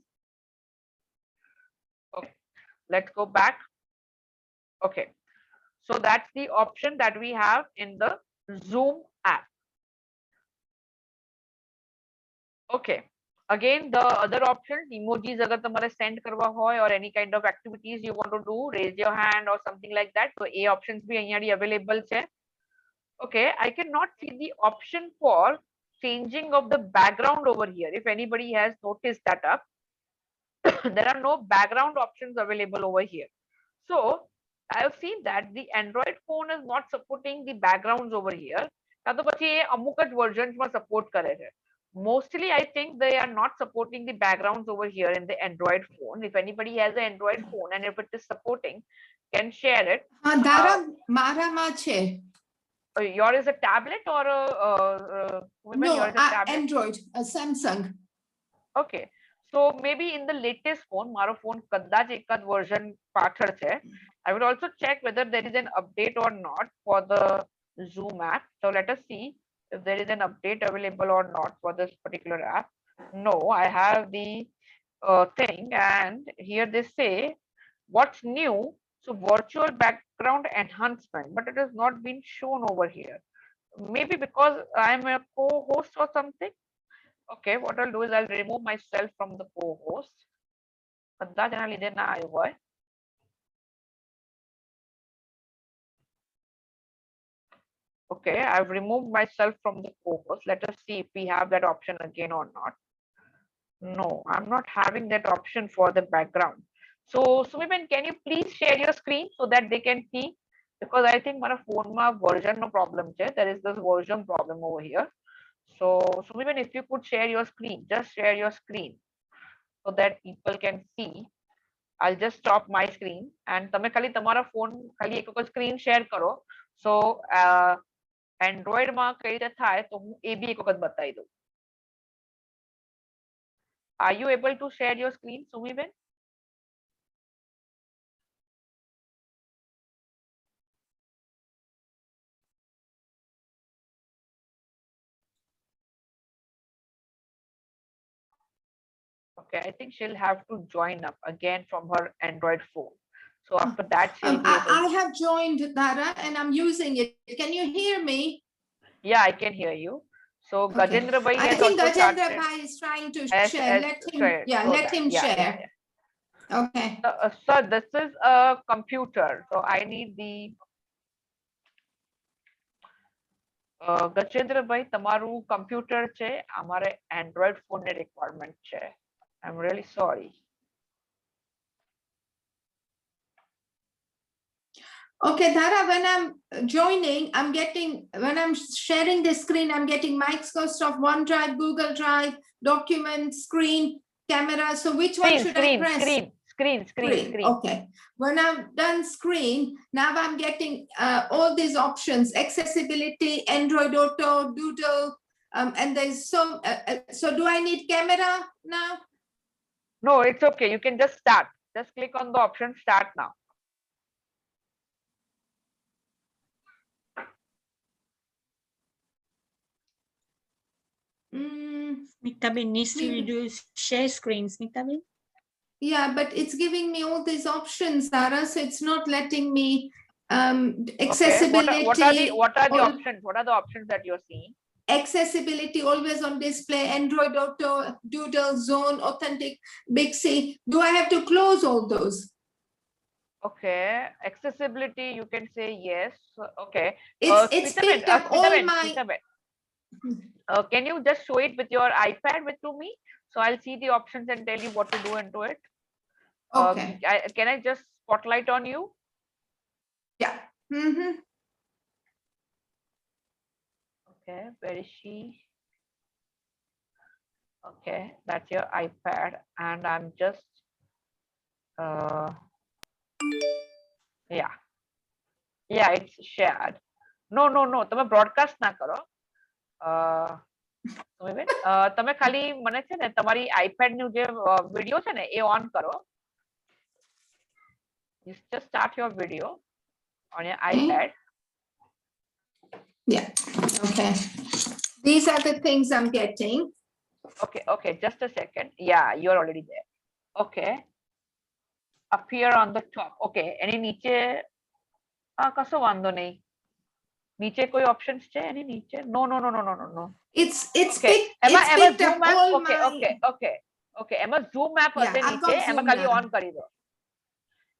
Okay, let's go back. Okay, so that's the option that we have in the Zoom app. Okay, again the other options, emojis agar tamare send karwa hoy or any kind of activities you want to do, raise your hand or something like that, so a options bhi અહીંયા available છે. Okay, I cannot see the option for changing of the background over here. If anybody has noticed that up, there are no background options available over here. So I have seen that the Android phone is not supporting the backgrounds over here. કાં તો પછી એ અમુક જ versions માં support કરે છે. Mostly I think they are not supporting the backgrounds over here in the Android phone. If anybody has an Android phone and if it is supporting, can share it. દારા મારામાં છે. Yours is a tablet or women, No, yours is a tablet? Android, Samsung. Okay, so maybe in the latest phone, મારો phone કદાચ એક જ version પાછળ છે. I will also check whether there is an update or not for the Zoom app. So let us see if there is an update available or not for this particular app. No, I have the thing, and here they say what's new. So virtual background enhancement, but it has not been shown over here. Maybe because I'm a co-host or something. Okay, what I'll do is I'll remove myself from the co-host. કદાચ એના લીધે ના આવ્યું હોય. Okay, I've removed myself from the co-host. Let us see if we have that option again or not. No, I'm not having that option for the background. So Sumiben, can you please share your screen so that they can see? Because I think my phone ma version no problem che. There is this version problem over here. So Sumiben, if you could share your screen, just share your screen so that people can see. I'll just stop my screen and તમે ખાલી તમારા phone ખાલી એક વખત screen share કરો. So Android માં કઈ રીતે થાય તો હું એ બી એક વખત બતાવી દઉં. Are you able to share your screen, Sumiben? Okay, I think she'll have to join up again from her Android phone. So after that, she'll be able. I have joined Dara and I'm using it. Can you hear me? Yeah, I can hear you. So Okay. Gajendra Bhai I has think also Gajendra started. Bhai is trying to As share. Let him, share, yeah, so let that, him yeah, share. yeah. Okay. So this is a computer. So I need the Gajendra Bhai, તમારું computer છે, અમારે Android phone ની requirement છે. I'm really sorry. Okay, Dara, when I'm joining, when I'm sharing the screen, I'm getting Microsoft OneDrive, Google Drive, document, screen, camera. So which one should I press? Screen. Okay. When I've done screen, now I'm getting all these options: accessibility, Android Auto, Doodle, and there's some. So do I need camera now? No, it's okay. You can just start. Just click on the option start now. Smita needs to do share screen, Smita. Yeah, but it's giving me all these options, Dara, so it's not letting me Okay. accessibility. What are the options? What are the options that you're seeing? Accessibility, always on display, Android Auto, Doodle, Zone, Authentic, Bixby. Do I have to close all those? Okay. Accessibility, you can say yes. Okay. It's picked up all my. Can you just show it with your iPad to me? So I'll see the options and tell you what to do into it. Okay. Can I just spotlight on you? Yeah. Okay, where is she? Okay, that's your iPad, and I'm just yeah, it's shared. No, તમે broadcast ના કરો. તમે ખાલી મને છે ને તમારી iPad નું જે વિડિયો છે ને એ ઓન કરો. Just start your video on your iPad. Yeah. Okay. These are the things I'm getting. Okay, just a second. Yeah, you're already there. Okay. Appear on the top. Okay, એની નીચે કશો વાંધો નહીં. નીચે કોઈ options છે એની નીચે? No. It's okay. it's picked zoom up app. all Okay. એમાં zoom app Yeah, હશે I've નીચે, got એમાં Zoom ખાલી now. on કરી દો.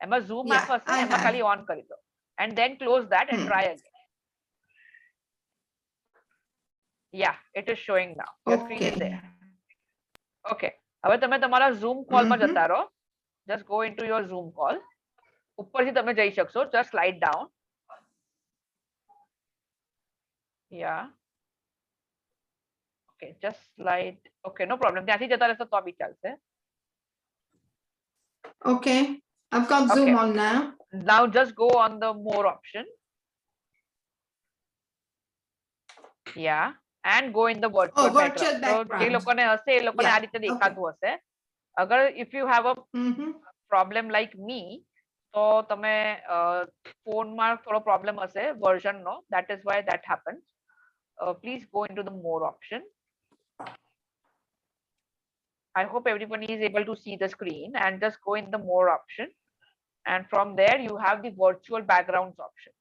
એમાં zoom Yeah, app હશે, I એમાં have. ખાલી on કરી દો. And then close that and try again. Yeah, it is showing now. Your screen is there. Okay. હવે તમે તમારા zoom call માં જતા રહો. Just go into your zoom call. ઉપરથી તમે જઈ શકશો. Just slide down. Yeah. Okay, just slide. Okay, no problem. ત્યાંથી જતા રહેશો તો બી ચાલશે. Okay, I've got Zoom on now. Now just go on the more option. Yeah, and go in the virtual virtual background. So જે લોકોને હશે એ લોકોને આ રીતે દેખાતું હશે. અગર if you have a problem like me, તો તમે ફોનમાં થોડો problem હશે version no, that is why that happens. Please go into the more option. I hope everybody is able to see the screen, and just go in the more option, and from there you have the virtual backgrounds option.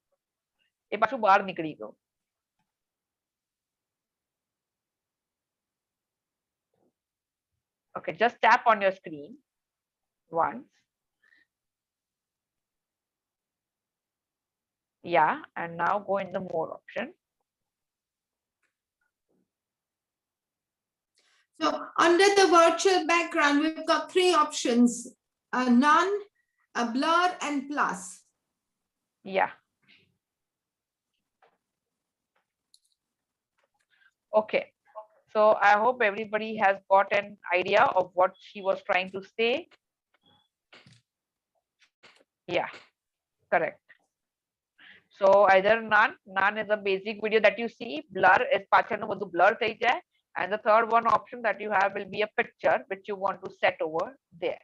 એ પાછું બહાર નીકળી ગયું. Okay, just tap on your screen once. Yeah, and now go in the more option. So under the virtual background, we've got three options: none, a blur, and plus. Yeah. Okay. So I hope everybody has got an idea of what she was trying to say. Yeah, correct. So either none is a basic video that you see. Blur is પાછળનું બધું blur થઈ જાય. And the third one option that you have will be a picture which you want to set over there.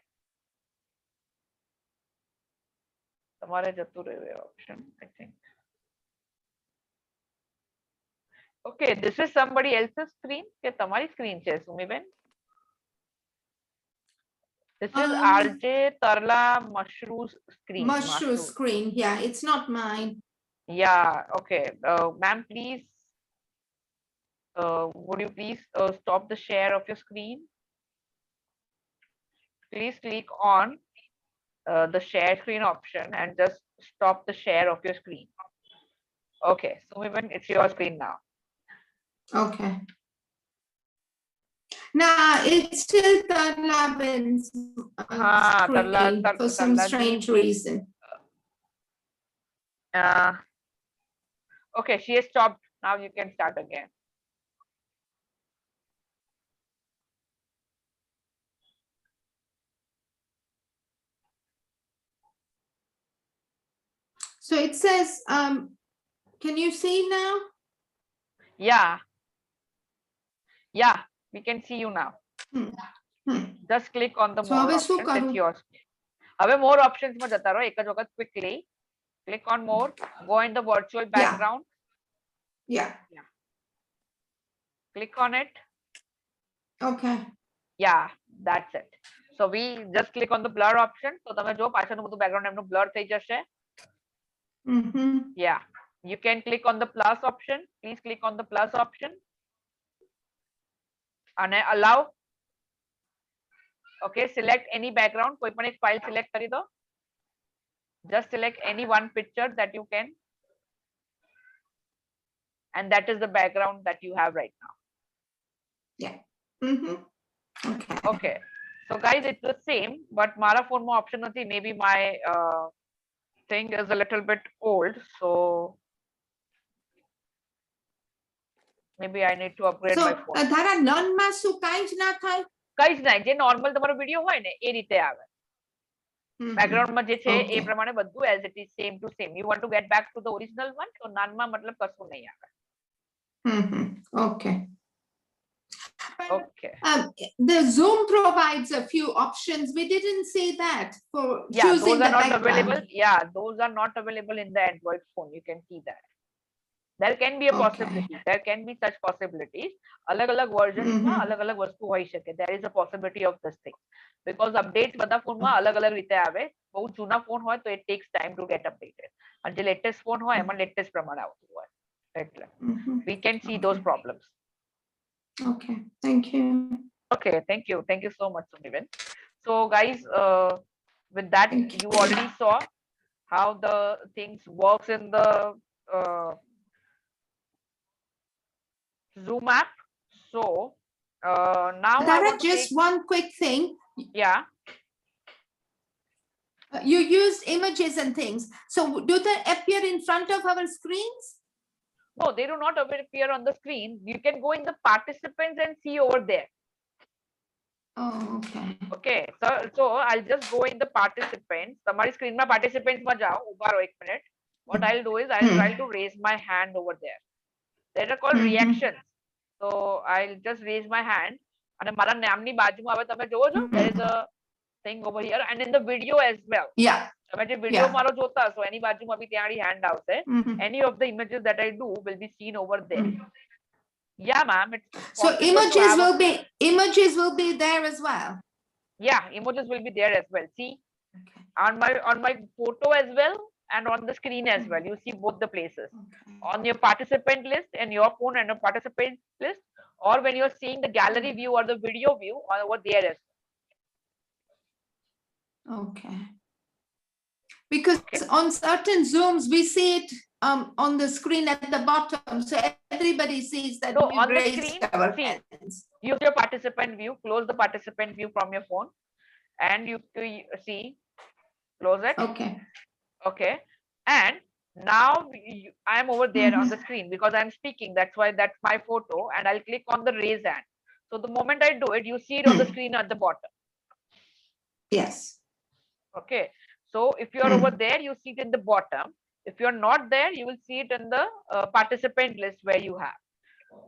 તમારે જતું રહ્યું એ option, I think. Okay, this is somebody else's screen કે તમારી screen છે સુમીબેન? This is RJ Tarla Mushroom's screen. Mushroom screen. Yeah, it's not mine. Yeah, okay. Ma'am, please, would you please stop the share of your screen? Please click on the share screen option and just stop the share of your screen. Okay, so even it's your screen now. Okay. Nah, it's still Tarla Ben's screen for some strange reason. Okay, she has stopped. Now you can start again. So it says, can you see now? Yeah. Yeah, we can see you now. Just click on the So more હવે શું options. કરું? It's yours. હવે more options માં જતા રહો એક જ વખત quickly. Click on more. Go in the virtual background. Yeah. Click on it. Okay. Yeah, that's it. So we just click on the blur option. So તમે જો પાછળનું બધું background એમનું blur થઈ જશે. Yeah. You can click on the plus option. Please click on the plus option. And allow. Okay, select any background. કોઈ પણ એક file select કરી દો. Just select any one picture that you can. And that is the background that you have right now. Yeah. Okay. Okay. So guys, it's the same, but Mara phone more option નથી. Maybe my thing is a little bit old, so maybe I need to upgrade So my phone. ધારા none માં શું કાંઈ જ ના થાય? કઈ જ નહીં, જે normal તમારો વિડિયો હોય ને એ રીતે આવે. Background માં જે છે એ Okay. પ્રમાણે બધું as it is same to same. You want to get back to the original one, so none માં મતલબ કશું નહીં આવે. Okay. Okay. The Zoom provides a few options. We didn't see that for Yeah, choosing those the are not background. available. Yeah, those are not available in the Android phone. You can see that. There can be a Okay. possibility. There can be such possibilities. અલગ-અલગ versions માં અલગ-અલગ વસ્તુ હોઈ શકે. There is a possibility of this thing. Because updates બધા phone માં અલગ-અલગ રીતે આવે. બહુ જૂના phone હોય તો it takes time to get updated. અને જે latest phone હોય એમાં latest પ્રમાણે આવતું હોય. એટલે we can see those problems. Okay, thank you. Okay, thank you. Thank you so much, Sumiven. So guys, with that, Thank you already saw how the things works in the Zoom app. So now I Tara, want to just take, one quick thing. yeah. You used images and things. So do they appear in front of our screens? No, they do not appear on the screen. You can go in the participants and see over there. Oh, okay. Okay, so I'll just go in the participants. તમારી screen માં participants માં જાઓ. ઉભા રહો એક minute. What I'll do is I'll try to raise my hand over there. There are called reactions. So I'll just raise my hand. અને મારા નામની બાજુમાં હવે તમે જોવો છો, there is a thing over here and in the video as well. Yeah. તમે જે વિડિયો Yeah. મારો જોતા હશો એની બાજુમાં બી ત્યાંની hand આવશે. Any of the images that I do will be seen over there. Yeah, ma'am. It's So possible to images have will be there as well. yeah, images will be there as well. See, Okay. on my photo as well and on the screen as well. You see both the places. Okay. On your participant list and your phone and a participant list, or when you're seeing the gallery view or the video view over there as well. Okay. Because on certain Zooms, we see it on the screen at the bottom. So everybody sees that No, we've on the raised screen, our see. hands. Use your participant view, close the participant view from your phone, and you see, close it. Okay. Okay, and now I am over there on the screen because I'm speaking. That's why that's my photo, and I'll click on the raise hand. So the moment I do it, you see it on the screen at the bottom. Yes. Okay, so if you're over there, you see it in the bottom. If you're not there, you will see it in the participant list where you have.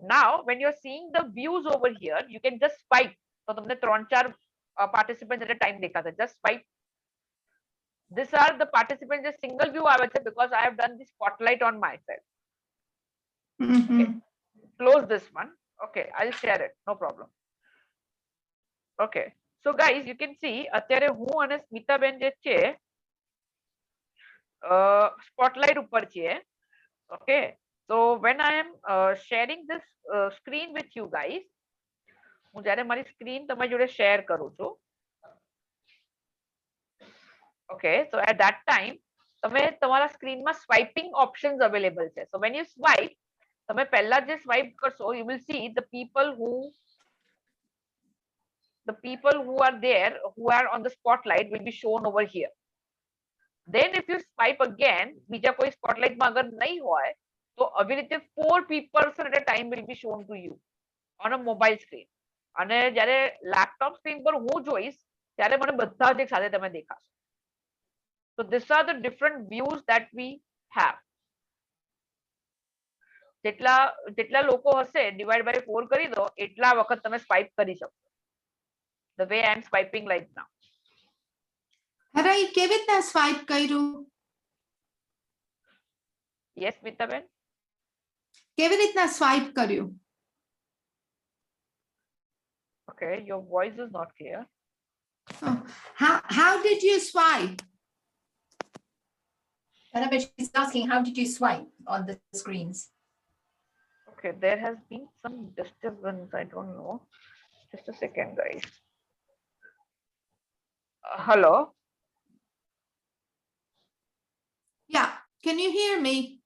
Now, when you're seeing the views over here, you can just swipe. So તમને 3-4 participants at a time દેખાશે. Just swipe. These are the participants. The single view આવે છે because I have done the spotlight on myself. Okay. Close this one. Okay, I'll share it. No problem. Okay. So guys, you can see અત્યારે હું અને સ્મિતાબેન જે છે spotlight ઉપર છીએ. Okay. So when I am sharing this screen with you guys, હું જ્યારે મારી સ્ક્રીન તમારી જોડે શેર કરું છું. Okay, so at that time તમે તમારા સ્ક્રીનમાં સ્વાઇપિંગ ઓપ્શન્સ અવેલેબલ છે. So when you swipe, તમે પહેલા જે સ્વાઇપ કરશો, you will see the people who are there, who are on the spotlight will be shown over here. Then if you swipe again, બીજા કોઈ સ્પોટલાઇટમાં અગર નહીં હોય તો આવી રીતે 4 people at a time will be shown to you on a mobile screen. અને જ્યારે લેપટોપ સ્ક્રીન પર હું જોઈશ ત્યારે મને બધા જ એક સાથે તમે દેખાશો. So these are the different views that we have. જેટલા લોકો હશે divide by 4 કરી દો એટલા વખત તમે સ્વાઇપ કરી શકો. The way I am swiping right now. અરે એ કેવી રીતના સ્વાઇપ કર્યું? Yes, Mitaben? કેવી રીતના સ્વાઇપ કર્યું? Okay, your voice is not clear. Oh, how did you swipe? Annabelle, she's asking, how did you swipe on the screens? Okay, there has been some disturbance. I don't know. Just a second, guys. Hello? Yeah, can you hear me?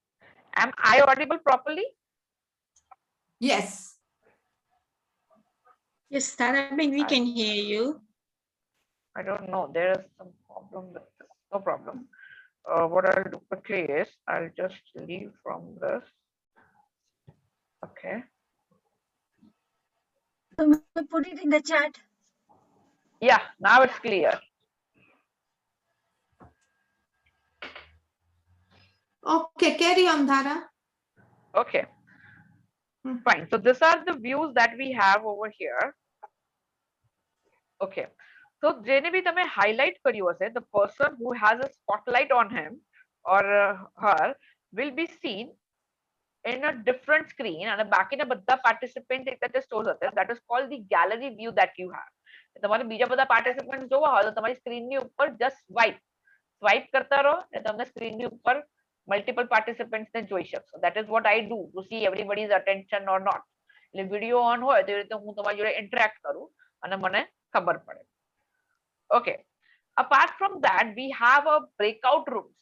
Am I audible properly? Yes. Yes, Taraben, we can hear you. I don't know. There is some problem with this. No problem. What I'll do quickly is I'll just leave from this. Okay. Put it in the chat. Yeah, now it's clear. Okay, carry on, Dhara. Okay. Fine. So these are the views that we have over here. Okay. So જેને બી તમે highlight કર્યું હશે, the person who has a spotlight on him or her will be seen in a different screen, and બાકીના બધા participants એક સાથે shows હશે. That is called the gallery view that you have. તમારે બીજા બધા participants જોવા હોય તો તમારી સ્ક્રીનની ઉપર just swipe કરતા રહો અને તમને સ્ક્રીનની ઉપર multiple participants ને જોઈ શકશો. That is what I do to see everybody's attention or not. એટલે વિડિયો ઓન હોય તો એ રીતે હું તમારી જોડે interact કરું અને મને ખબર પડે. Okay. Apart from that, we have a breakout rooms.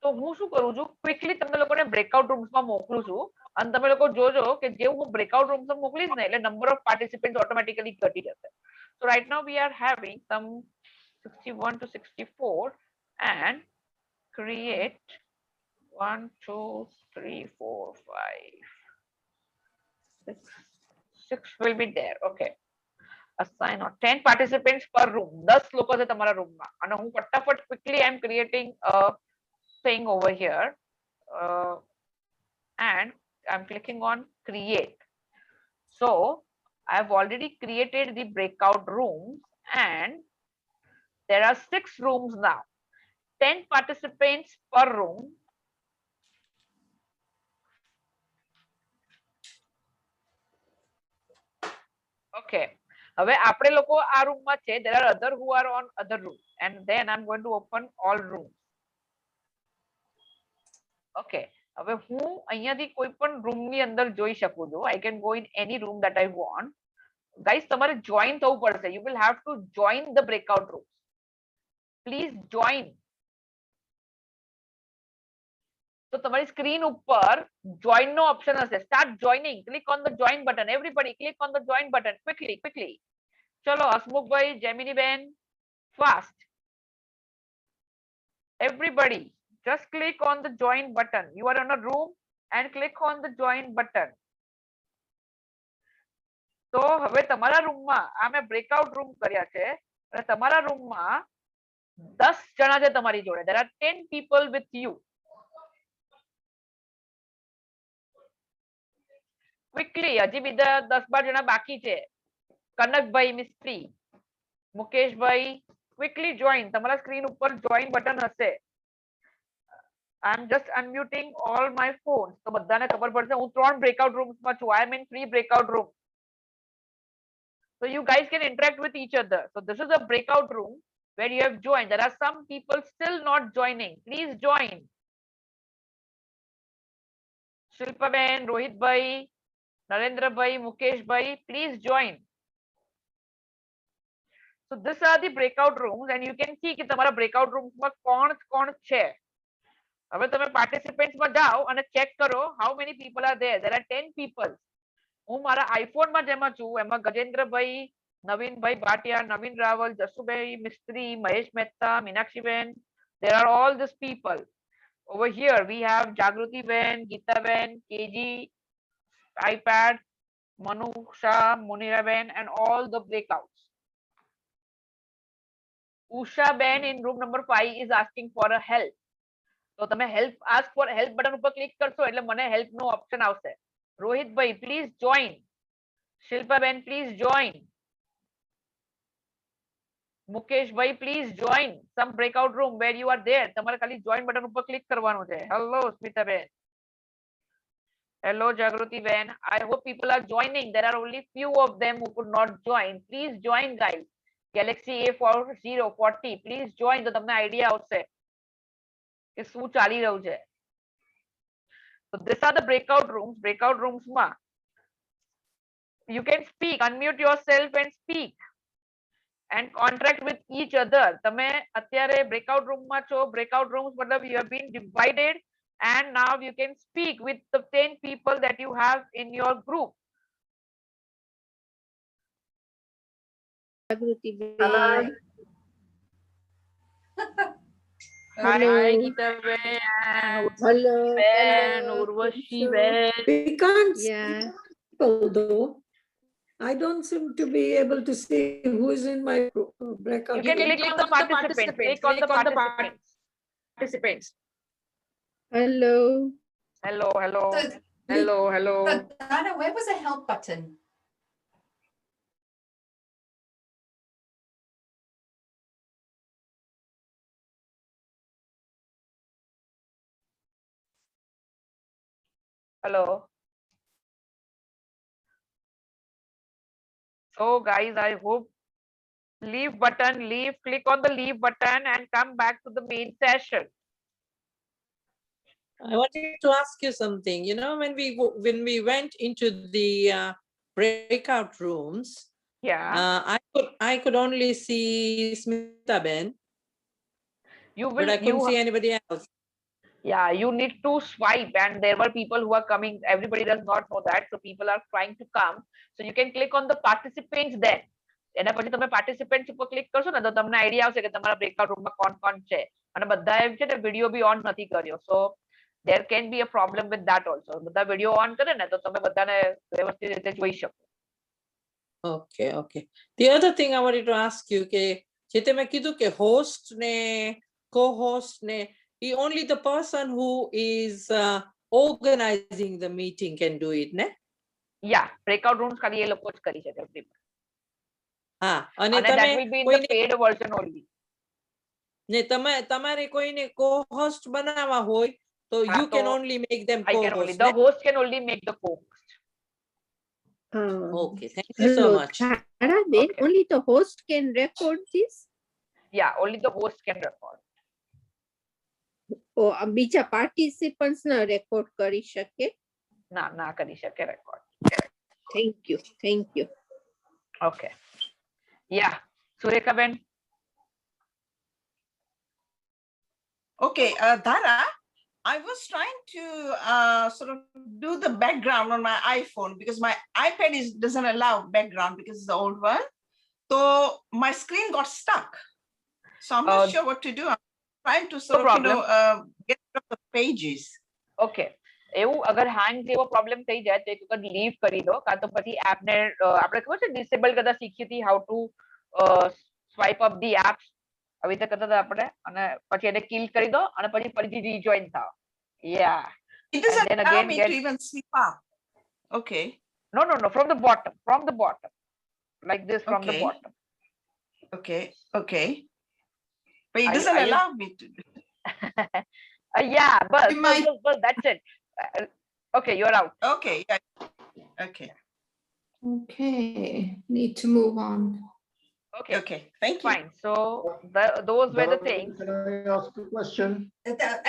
તો હું શું કરું છું, ક્વિકલી તમને લોકોને breakout rooms માં મોકલું છું અને તમે લોકો જોજો કે જે હું breakout rooms માં મોકલીશ ને એટલે number of participants automatically ઘટી જશે. So right now we are having some 61 to 64 and create 1, 2, 3, 4, 5, 6 will be there. Okay. Assign or 10 participants per room. 10 લોકો છે તમારા રૂમમાં અને હું ફટાફટ quickly I am creating a thing over here and I'm clicking on create. So I have already created the breakout rooms and there are 6 rooms now. 10 participants per room. Okay. હવે આપણે લોકો આ રૂમમાં છે. There are other who are on other rooms and then I'm going to open all rooms. Okay. હવે હું અહીંયાથી કોઈ પણ રૂમની અંદર જોઈ શકું છું. I can go in any room that I want. Guys, તમારે join થવું પડશે. You will have to join the breakout rooms. Please join. તો તમારી સ્ક્રીન ઉપર join નો ઓપ્શન હશે. Start joining. Click on the join button. Everybody click on the join button quickly. ચલો Hasmukhbhai, Gemini બેન, fast. Everybody just click on the join button. You are in a room and click on the join button. તો હવે તમારા રૂમમાં આ મેં breakout room કર્યા છે અને તમારા રૂમમાં 10 જણા છે તમારી જોડે. There are 10 people with you. Quickly હજી બીજા 10-12 જણા બાકી છે. Kanakbhai Mistry, Mukeshbhai, quickly join. તમારા સ્ક્રીન ઉપર જોઈન બટન હશે. I am just unmuting all my phones. તો બધાને ખબર પડશે હું 3 બ્રેકઆઉટ રૂમ્સમાં છું. I am in 3 breakout room. So you guys can interact with each other. So this is a breakout room where you have joined. There are some people still not joining. Please join. Shilpaben, Rohit bhai, Narendra bhai, Mukesh bhai, please join. So these are the breakout rooms and you can see કે તમારા breakout rooms માં કોણ છે. હવે તમે participants માં જાઓ અને check કરો how many people are there. There are 10 people. હું મારા આઈફોન માં જેમાં છું એમાં ગજેન્દ્રભાઈ, નવીનભાઈ ભાટિયા, નવીન રાવલ, જસુભાઈ મિસ્ત્રી, Mahesh Mehta, Meenakshiben. There are all these people. Over here we have Jagruti Ben, Geeta Ben, KG, iPad, Manu Shah, Munira Ben and all the breakouts. Usha Ben in room number 5 is asking for a help. તો તમે help ask for help button ઉપર click કરશો એટલે મને help નો option આવશે. રોહિત ભાઈ please join. Shilpa બેન please join. Mukesh bhai please join some breakout room where you are there. તમારે ખાલી જોઈન બટન ઉપર ક્લિક કરવાનું છે. હેલો સ્મિતા બેન. Hello Jagruti Ben. I hope people are joining. There are only few of them who could not join. Please join guys. Galaxy A4040 please join. તો તમને idea આવશે કે શું ચાલી રહ્યું છે. So these are the breakout rooms. Breakout rooms માં you can speak, unmute yourself and speak and contract with each other. તમે અત્યારે breakout room માં છો. Breakout rooms મતલબ you have been divided and now you can speak with the 10 people that you have in your group. Jagruti Hello. Ben. Hi, Hello. Geeta Ben, Hello. Ben, Hello. Urvashi Sure. Ben. We can't see Yeah. people though. I don't seem to be able to see who is in my breakout. You can click on the participants. Click on the participants. Hello. Hello, hello, So, hello, hello. so Dana, where was the help button? Hello. So guys, I hope leave button, leave, click on the leave button and come back to the main session. I wanted to ask you something. You know, when we went into the breakout rooms, Yeah, I could only see Smita Ben, you but will, I couldn't you, see anybody else. yeah, you need to swipe and there were people who are coming. Everybody does not know that. So people are trying to come. So you can click on the participants then. એના પછી તમે participants ઉપર click કરશો ને તો તમને idea આવશે કે તમારા breakout room માં કોણ છે અને બધાએ છે ને વિડિયો બી ઓન નથી કર્યો. So there can be a problem with that also. બધા વિડિયો ઓન કરે ને તો તમે બધાને વ્યવસ્થિત રીતે જોઈ શકો. Okay, okay. The other thing I wanted to ask you, જે તમે કીધું કે host ને co-host ને, only the person who is organizing the meeting can do it, ne? Yeah, breakout rooms ખાલી એ લોકો જ કરી શકે. હા, અને And that તમે will be in the કોઈને paid version only. ને તમારે કોઈને co-host બનાવવા હોય તો હા, you can તો only make them I can only, co-host, the ne? host can only make the co-host. Okay, thank you so Hello. much. Thara Ben, Okay. only the host can record this? Yeah, only the host can record. Or બીજા participants ના record કરી શકે? ના કરી શકે record. Thank you. Thank you. Okay. Yeah, Sureka Ben. Okay, Dhara, I was trying to sort of do the background on my iPhone because my iPad doesn't allow background because it's the old one. So my screen got stuck. So I'm not sure what to do. I'm trying to sort of, get rid of the pages. Okay. એવું અગર હેંગ જેવો problem થઈ જાય તો એક વખત leave કરી દો કાં તો પછી એપને આપણે ખબર છે ડિસેબલ કરતા શીખી હતી how to swipe up the apps આવી રીતે કરતા હતા આપણે અને પછી એને કિલ કરી દો અને પછી ફરીથી રીજોઈન થાઓ. Yeah. It doesn't then allow again me get- to even sweep up. Okay. No, no, no, from the bottom, like this, from the Okay. bottom. Okay, okay. But it Are you- doesn't are you- allow me to. Yeah, but You might- that's it. Okay, you're out. Okay, yeah. Okay, Okay, need to move on. Okay, okay, thank you. fine. So those were the things. Can I ask a question?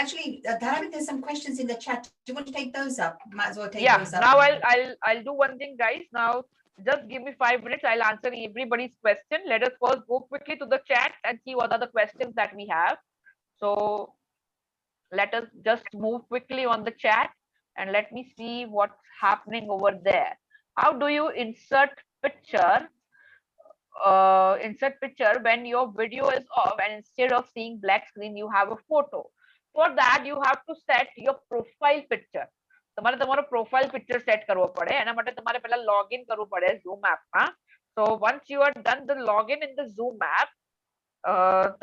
Actually, Dhara, there's some questions in the chat. Do you want to take those up? Might as well take Yeah, those up. now I'll do one thing, guys. Now just give me 5 minutes. I'll answer everybody's question. Let us first go quickly to the chat and see what are the questions that we have. So let us just move quickly on the chat and let me see what's happening over there. How do you insert picture when your video is off and instead of seeing black screen you have a photo? For that you have to set your profile picture. તમારે તમારો profile picture set કરવો પડે. એના માટે તમારે પહેલા login કરવું પડે Zoom app માં. So once you are done the login in the Zoom app,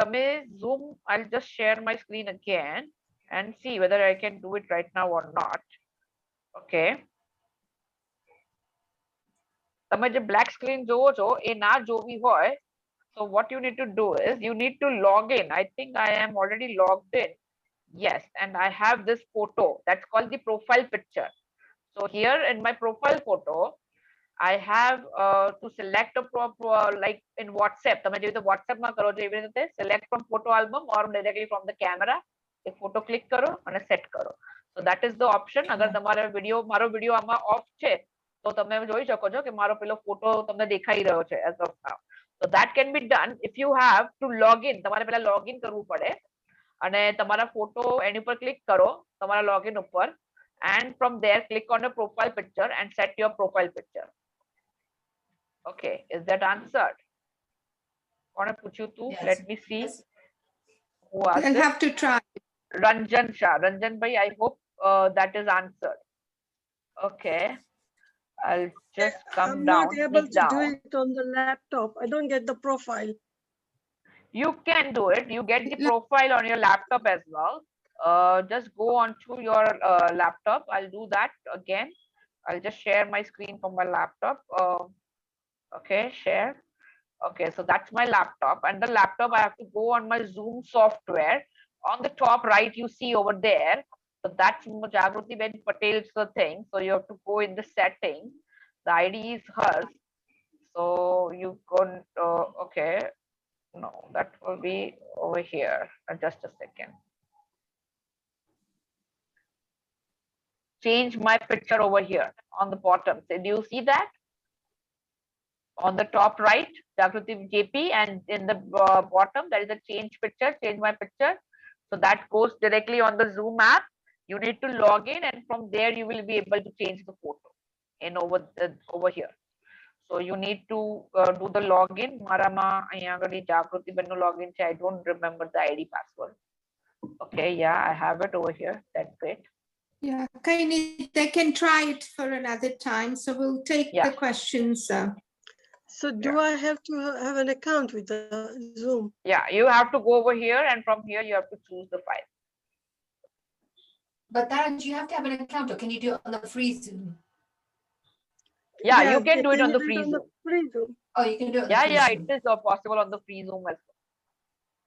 તમે Zoom, I'll just share my screen again and see whether I can do it right now or not. Okay. તમે જે black screen જોવો છો એ ના જોવી હોય, so what you need to do is you need to log in. I think I am already logged in. Yes, and I have this photo that's called the profile picture. So here in my profile photo, I have to select a like in WhatsApp. તમે જેવી રીતે WhatsApp માં કરો છો એવી રીતે select from photo album or directly from the camera. એક photo click કરો અને set કરો. So that is the option. અગર તમારો મારો વિડિયો આમાં off છે તો તમે જોઈ શકો છો કે મારો પેલો ફોટો તમને દેખાઈ રહ્યો છે as of now. So that can be done if you have to log in. તમારે પહેલા login કરવું પડે અને તમારા ફોટો એની ઉપર ક્લિક કરો તમારા login ઉપર and from there click on a profile picture and set your profile picture. Okay, is that answered? કોણે પૂછ્યું તું? Yes. Let me see Yes. who asked I'll it. have to try. Ranjan Shah. Ranjan bhai, I hope that is answered. Okay, I'll just come I'm down. not able click to down. do it on the laptop. I don't get the profile. You can do it. You get the profile on your laptop as well. Just go on to your laptop. I'll do that again. I'll just share my screen from my laptop. Okay, share. Okay, so that's my laptop, and the laptop I have to go on my Zoom software. On the top right, you see over there. So that's Jagruti Ben Patel's the thing. So you have to go in the settings. The ID is hers. So you go. Okay. No, that will be over here. Just a second. Change my picture over here on the bottom. So do you see that? On the top right, Jagruti JP, and in the bottom, there is a change picture, change my picture. So that goes directly on the Zoom app. You need to log in, and from there you will be able to change the photo in over here. So you need to do the login. Marama ayagadi Jagruti benno login. I don't remember the ID password. Okay, yeah, I have it over here. That's great. Yeah, Kaini, they can try it for another time. So we'll take Yeah. the questions. So do I have to have an account with the Zoom? Yeah, you have to go over here, and from here you have to choose the file. But Dhara, do you have to have an account or can you do it on the free Zoom? Yeah, you can do it you on the do free Zoom. free Zoom? Oh, you can do it on the Yeah, free yeah, Zoom. it is possible on the free Zoom as well.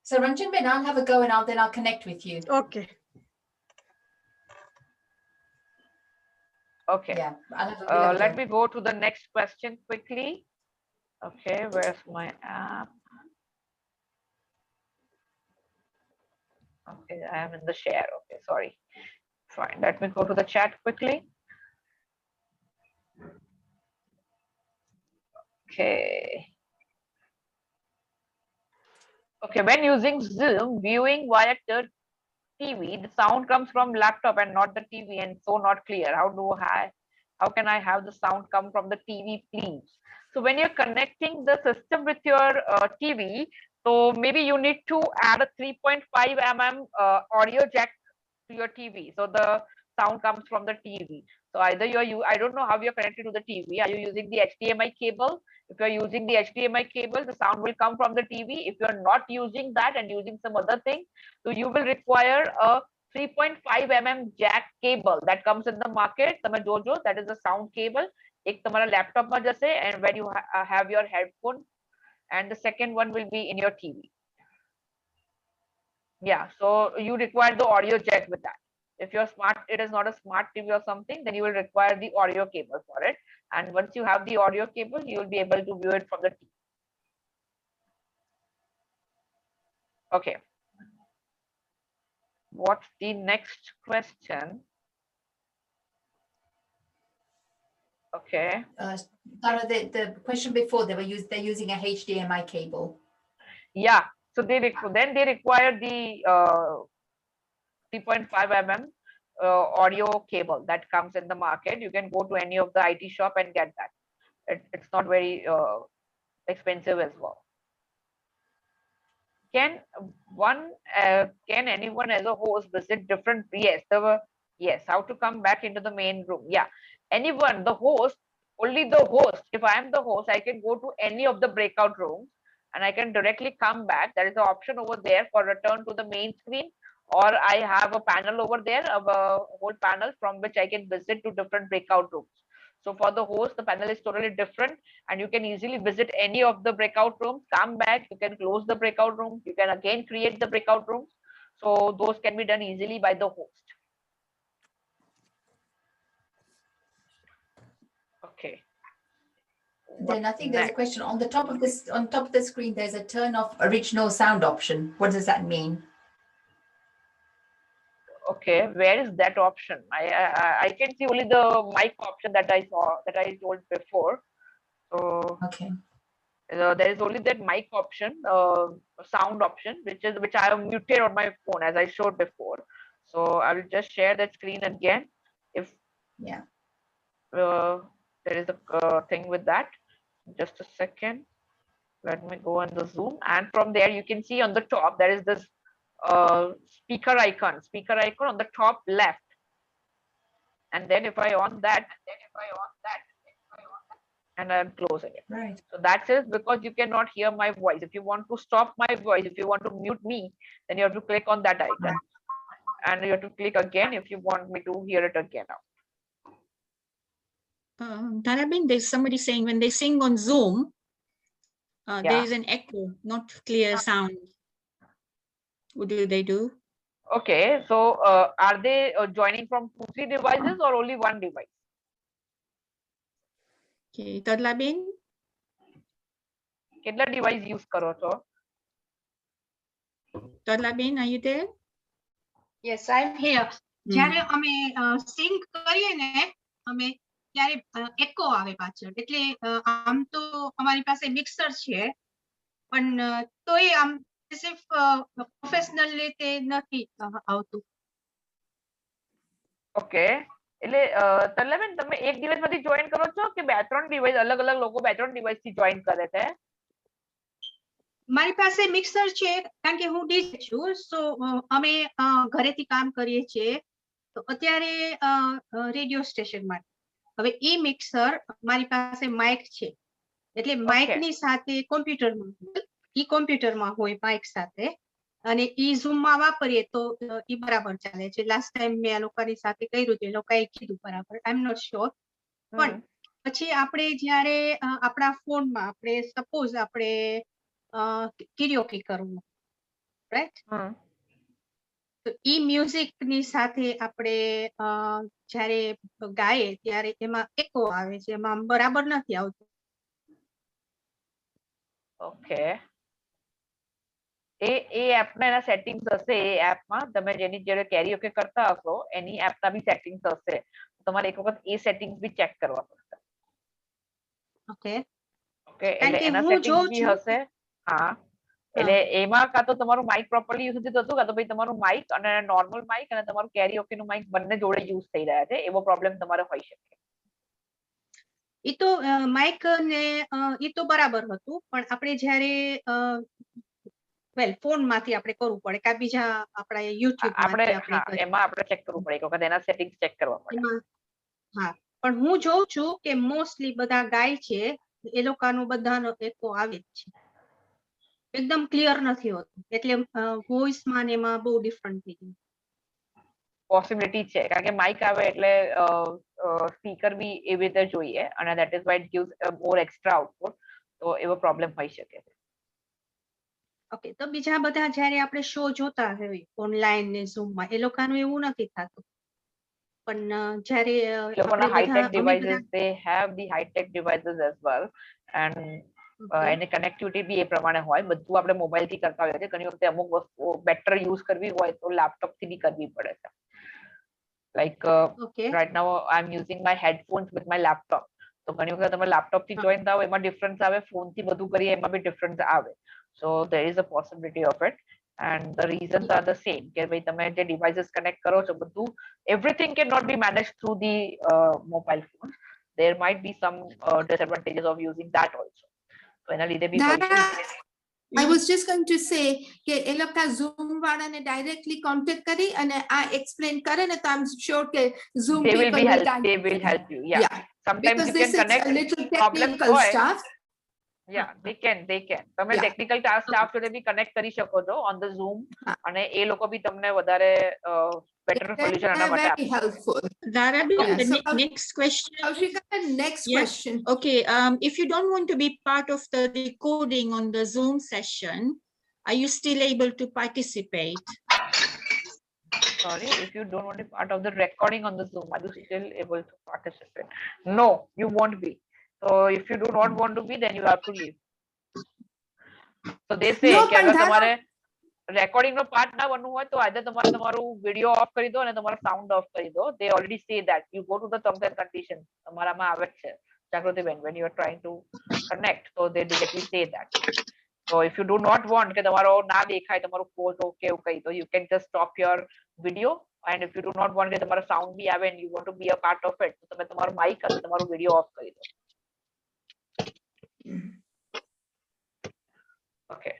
So Ranjan Ben, I'll have a go and I'll connect with you. Okay. Okay. Yeah, we'll have a Let go. me go to the next question quickly. Okay, where's my app? Okay, I am in the share. Okay, sorry. Fine. Let me go to the chat quickly. Okay. Okay, when using Zoom, viewing via the TV, the sound comes from laptop and not the TV, and so not clear. How can I have the sound come from the TV, please? So when you're connecting the system with your TV, so maybe you need to add a 3.5 mm audio jack to your TV. So the sound comes from the TV. So either I don't know how you're connected to the TV. Are you using the HDMI cable? If you're using the HDMI cable, the sound will come from the TV. If you're not using that and using some other thing, so you will require a 3.5 mm jack cable that comes in the market. That is the sound cable. એક તમારા લેપટોપમાં જશે and when you have your headphone, and the second one will be in your TV. Yeah, so you require the audio jack with that. If your smart, it is not a smart TV or something, then you will require the audio cable for it. And once you have the audio cable, you will be able to view it from the TV. Okay. What's the next question? Okay. Tara, the question before, they're using a HDMI cable. Yeah. So they then they require the 3.5 mm audio cable that comes in the market. You can go to any of the IT shop and get that. It's not very expensive as well. Can anyone as a host visit different? Yes. How to come back into the main room? Yeah. Anyone, the host, only the host. If I am the host, I can go to any of the breakout rooms and I can directly come back. There is an option over there for return to the main screen, or I have a panel over there, of a whole panel from which I can visit to different breakout rooms. So for the host, the panel is totally different and you can easily visit any of the breakout rooms, come back, you can close the breakout room, you can again create the breakout rooms. So those can be done easily by the host. Okay. Then I think there's a question on the top of this, on top of the screen, there's a turn off original sound option. What does that mean? Okay, where is that option? I can see only the mic option that I saw, that I told before. So Okay. there is only that mic option, sound option, which I have muted on my phone as I showed before. So I will just share that screen again. If Yeah. there is a thing with that. Just a second. Let me go on the Zoom, and from there you can see on the top there is this speaker icon on the top left. And then if I on that, and I'm closing it. Right. So that's it, because you cannot hear my voice. If you want to stop my voice, if you want to mute me, then you have to click on that icon. And you have to click again if you want me to hear it again now. Dharabin, there's somebody saying when they sing on Zoom, there Yeah. is an echo, not clear sound. What do they do? Okay, so are they joining from 2-3 devices or only one device? Okay, Tadlabin, કેટલા device use કરો છો? Tadlabin, are you there? Yes, I'm here. જ્યારે અમે sink કરીએ ને અમે ત્યારે એકો આવે પાછળ, એટલે આમ તો અમારી પાસે મિક્સર છે પણ તોય આમ પ્રોફેશનલ રીતે નથી આવતું. ઓકે, એટલે તલ્લાબેન તમે એક ડિવાઇસ માંથી જોઈન કરો છો કે 2-3 ડિવાઇસ, અલગ અલગ લોકો 2-3 ડિવાઇસ થી જોઈન કરે છે? મારી પાસે મિક્સર છે કારણ કે હું ડીજે છું, સો અમે ઘરેથી કામ કરીએ છીએ, તો અત્યારે રેડિયો સ્ટેશન માટે હવે ઈ મિક્સર મારી પાસે માઇક છે, એટલે માઇક ની સાથે કોમ્પ્યુટરમાં હોય માઇક સાથે, અને ઈ ઝૂમ માં વાપરીએ તો ઈ બરાબર ચાલે છે. લાસ્ટ ટાઈમ મેં આ લોકોની સાથે કર્યું હતું, એ લોકોએ કીધું બરાબર, આઈ એમ નોટ શ્યોર. પણ પછી આપણે જ્યારે આપણા ફોનમાં આપણે સપોઝ આપણે કિરિયોકી કરવું, રાઈટ, તો ઈ મ્યુઝિક ની સાથે આપણે જ્યારે ગાઈએ ત્યારે એમાં એકો આવે છે, એમાં બરાબર નથી આવતું. ઓકે, એ એપમાં એના સેટિંગ્સ હશે, એ એપમાં તમે જેની જ્યારે કેરીઓકે કરતા હશો એની એપના બી સેટિંગ્સ હશે, તમારે એક વખત એ સેટિંગ્સ બી ચેક કરવા પડશે. ઓકે ઓકે, એટલે એના સેટિંગ્સ બી હશે. હા, એટલે એમાં કાં તો તમારું માઇક પ્રોપરલી યુઝ નથી થતું, કાં તો ભાઈ તમારું માઇક અને નોર્મલ માઇક અને તમારું કેરીઓકે નું માઇક બંને જોડે યુઝ થઈ રહ્યા છે, એવો પ્રોબ્લેમ તમારે હોઈ શકે. ઈ તો માઇક ને ઈ તો બરાબર હતું, પણ આપણે જ્યારે વેલ ફોન માંથી આપણે કરવું પડે કે બીજા આપણા યુટ્યુબ માંથી આપણે એમાં આપણે ચેક કરવું પડે, એક વખત એના સેટિંગ્સ ચેક કરવા પડે. હા, પણ હું જોઉં છું કે મોસ્ટલી બધા ગાય છે એ લોકોનો બધાનો એકો આવે જ છે, એકદમ ક્લિયર નથી હોતું, એટલે વોઇસ માં ને એમાં બહુ ડિફરન્ટ થઈ ગયું. પોસિબિલિટી છે કારણ કે માઇક આવે એટલે સ્પીકર બી એવી રીતે જોઈએ અને that is why it gives more extra output તો એવો પ્રોબ્લેમ હોઈ શકે છે. ઓકે, તો બીજા બધા જ્યારે આપણે શો જોતા હોય ઓનલાઈન ને ઝૂમમાં એ લોકોનું એવું નથી થતું. પણ જ્યારે એ લોકોના high-tech devices, they have the high-tech devices as well and એની કનેક્ટિવિટી બી એ પ્રમાણે હોય બધું આપણે મોબાઈલ થી કરતા હોઈએ છીએ ઘણી વખતે અમુક વસ્તુઓ બેટર યુઝ કરવી હોય તો લેપટોપ થી બી કરવી પડે છે. Like right now I'm using my headphones with my laptop. તો ઘણી વખત તમે લેપટોપ થી જોઈન થાવ એમાં ડિફરન્સ આવે ફોન થી બધું કરીએ એમાં બી ડિફરન્સ આવે. So there is a possibility of it and the reasons are the same કે ભાઈ તમે જે devices connect કરો છો બધું everything cannot be managed through the mobile phones. There might be some disadvantages of using that also. So એના લીધે બી I was just going to say કે એ લોકો Zoom વાળાને directly contact કરી અને આ explain કરે ને તો I'm sure કે Zoom they will people be they will help you. Yeah. Sometimes because you this can is connect a little problems technical હોય. stuff. Yeah, they can. તમે ટેકનિકલ સ્ટાફ જોડે બી કનેક્ટ કરી શકો છો on the Zoom અને એ લોકો બી તમને વધારે better solution આના માટે Very helpful. Dhara, So, next question. Kaushika, next Yeah. question. Okay, if you don't want to be part of the recording on the Zoom session, are you still able to participate? Sorry, if you don't want to be part of the recording on the Zoom, are you still able to participate? No, you won't be. So if you do not want to be, then you have to leave. So they say કે અગર તમારે recording નો part ના બનવું હોય તો આજે તમારે તમારું વિડિયો ઓફ કરી દો અને તમારું સાઉન્ડ ઓફ કરી દો. They already say that you go to the terms and conditions. તમારામાં આવે છે જાગૃતિબેન when you are trying to connect, so they directly say that. So if you do not want કે તમારો ના દેખાય તમારું ફોટો કે એવું કઈ તો you can just stop your video and if you do not want કે તમારો સાઉન્ડ બી આવે and you want to be a part of it તો તમે તમારું માઇક અને તમારું વિડિયો ઓફ કરી દો. Okay.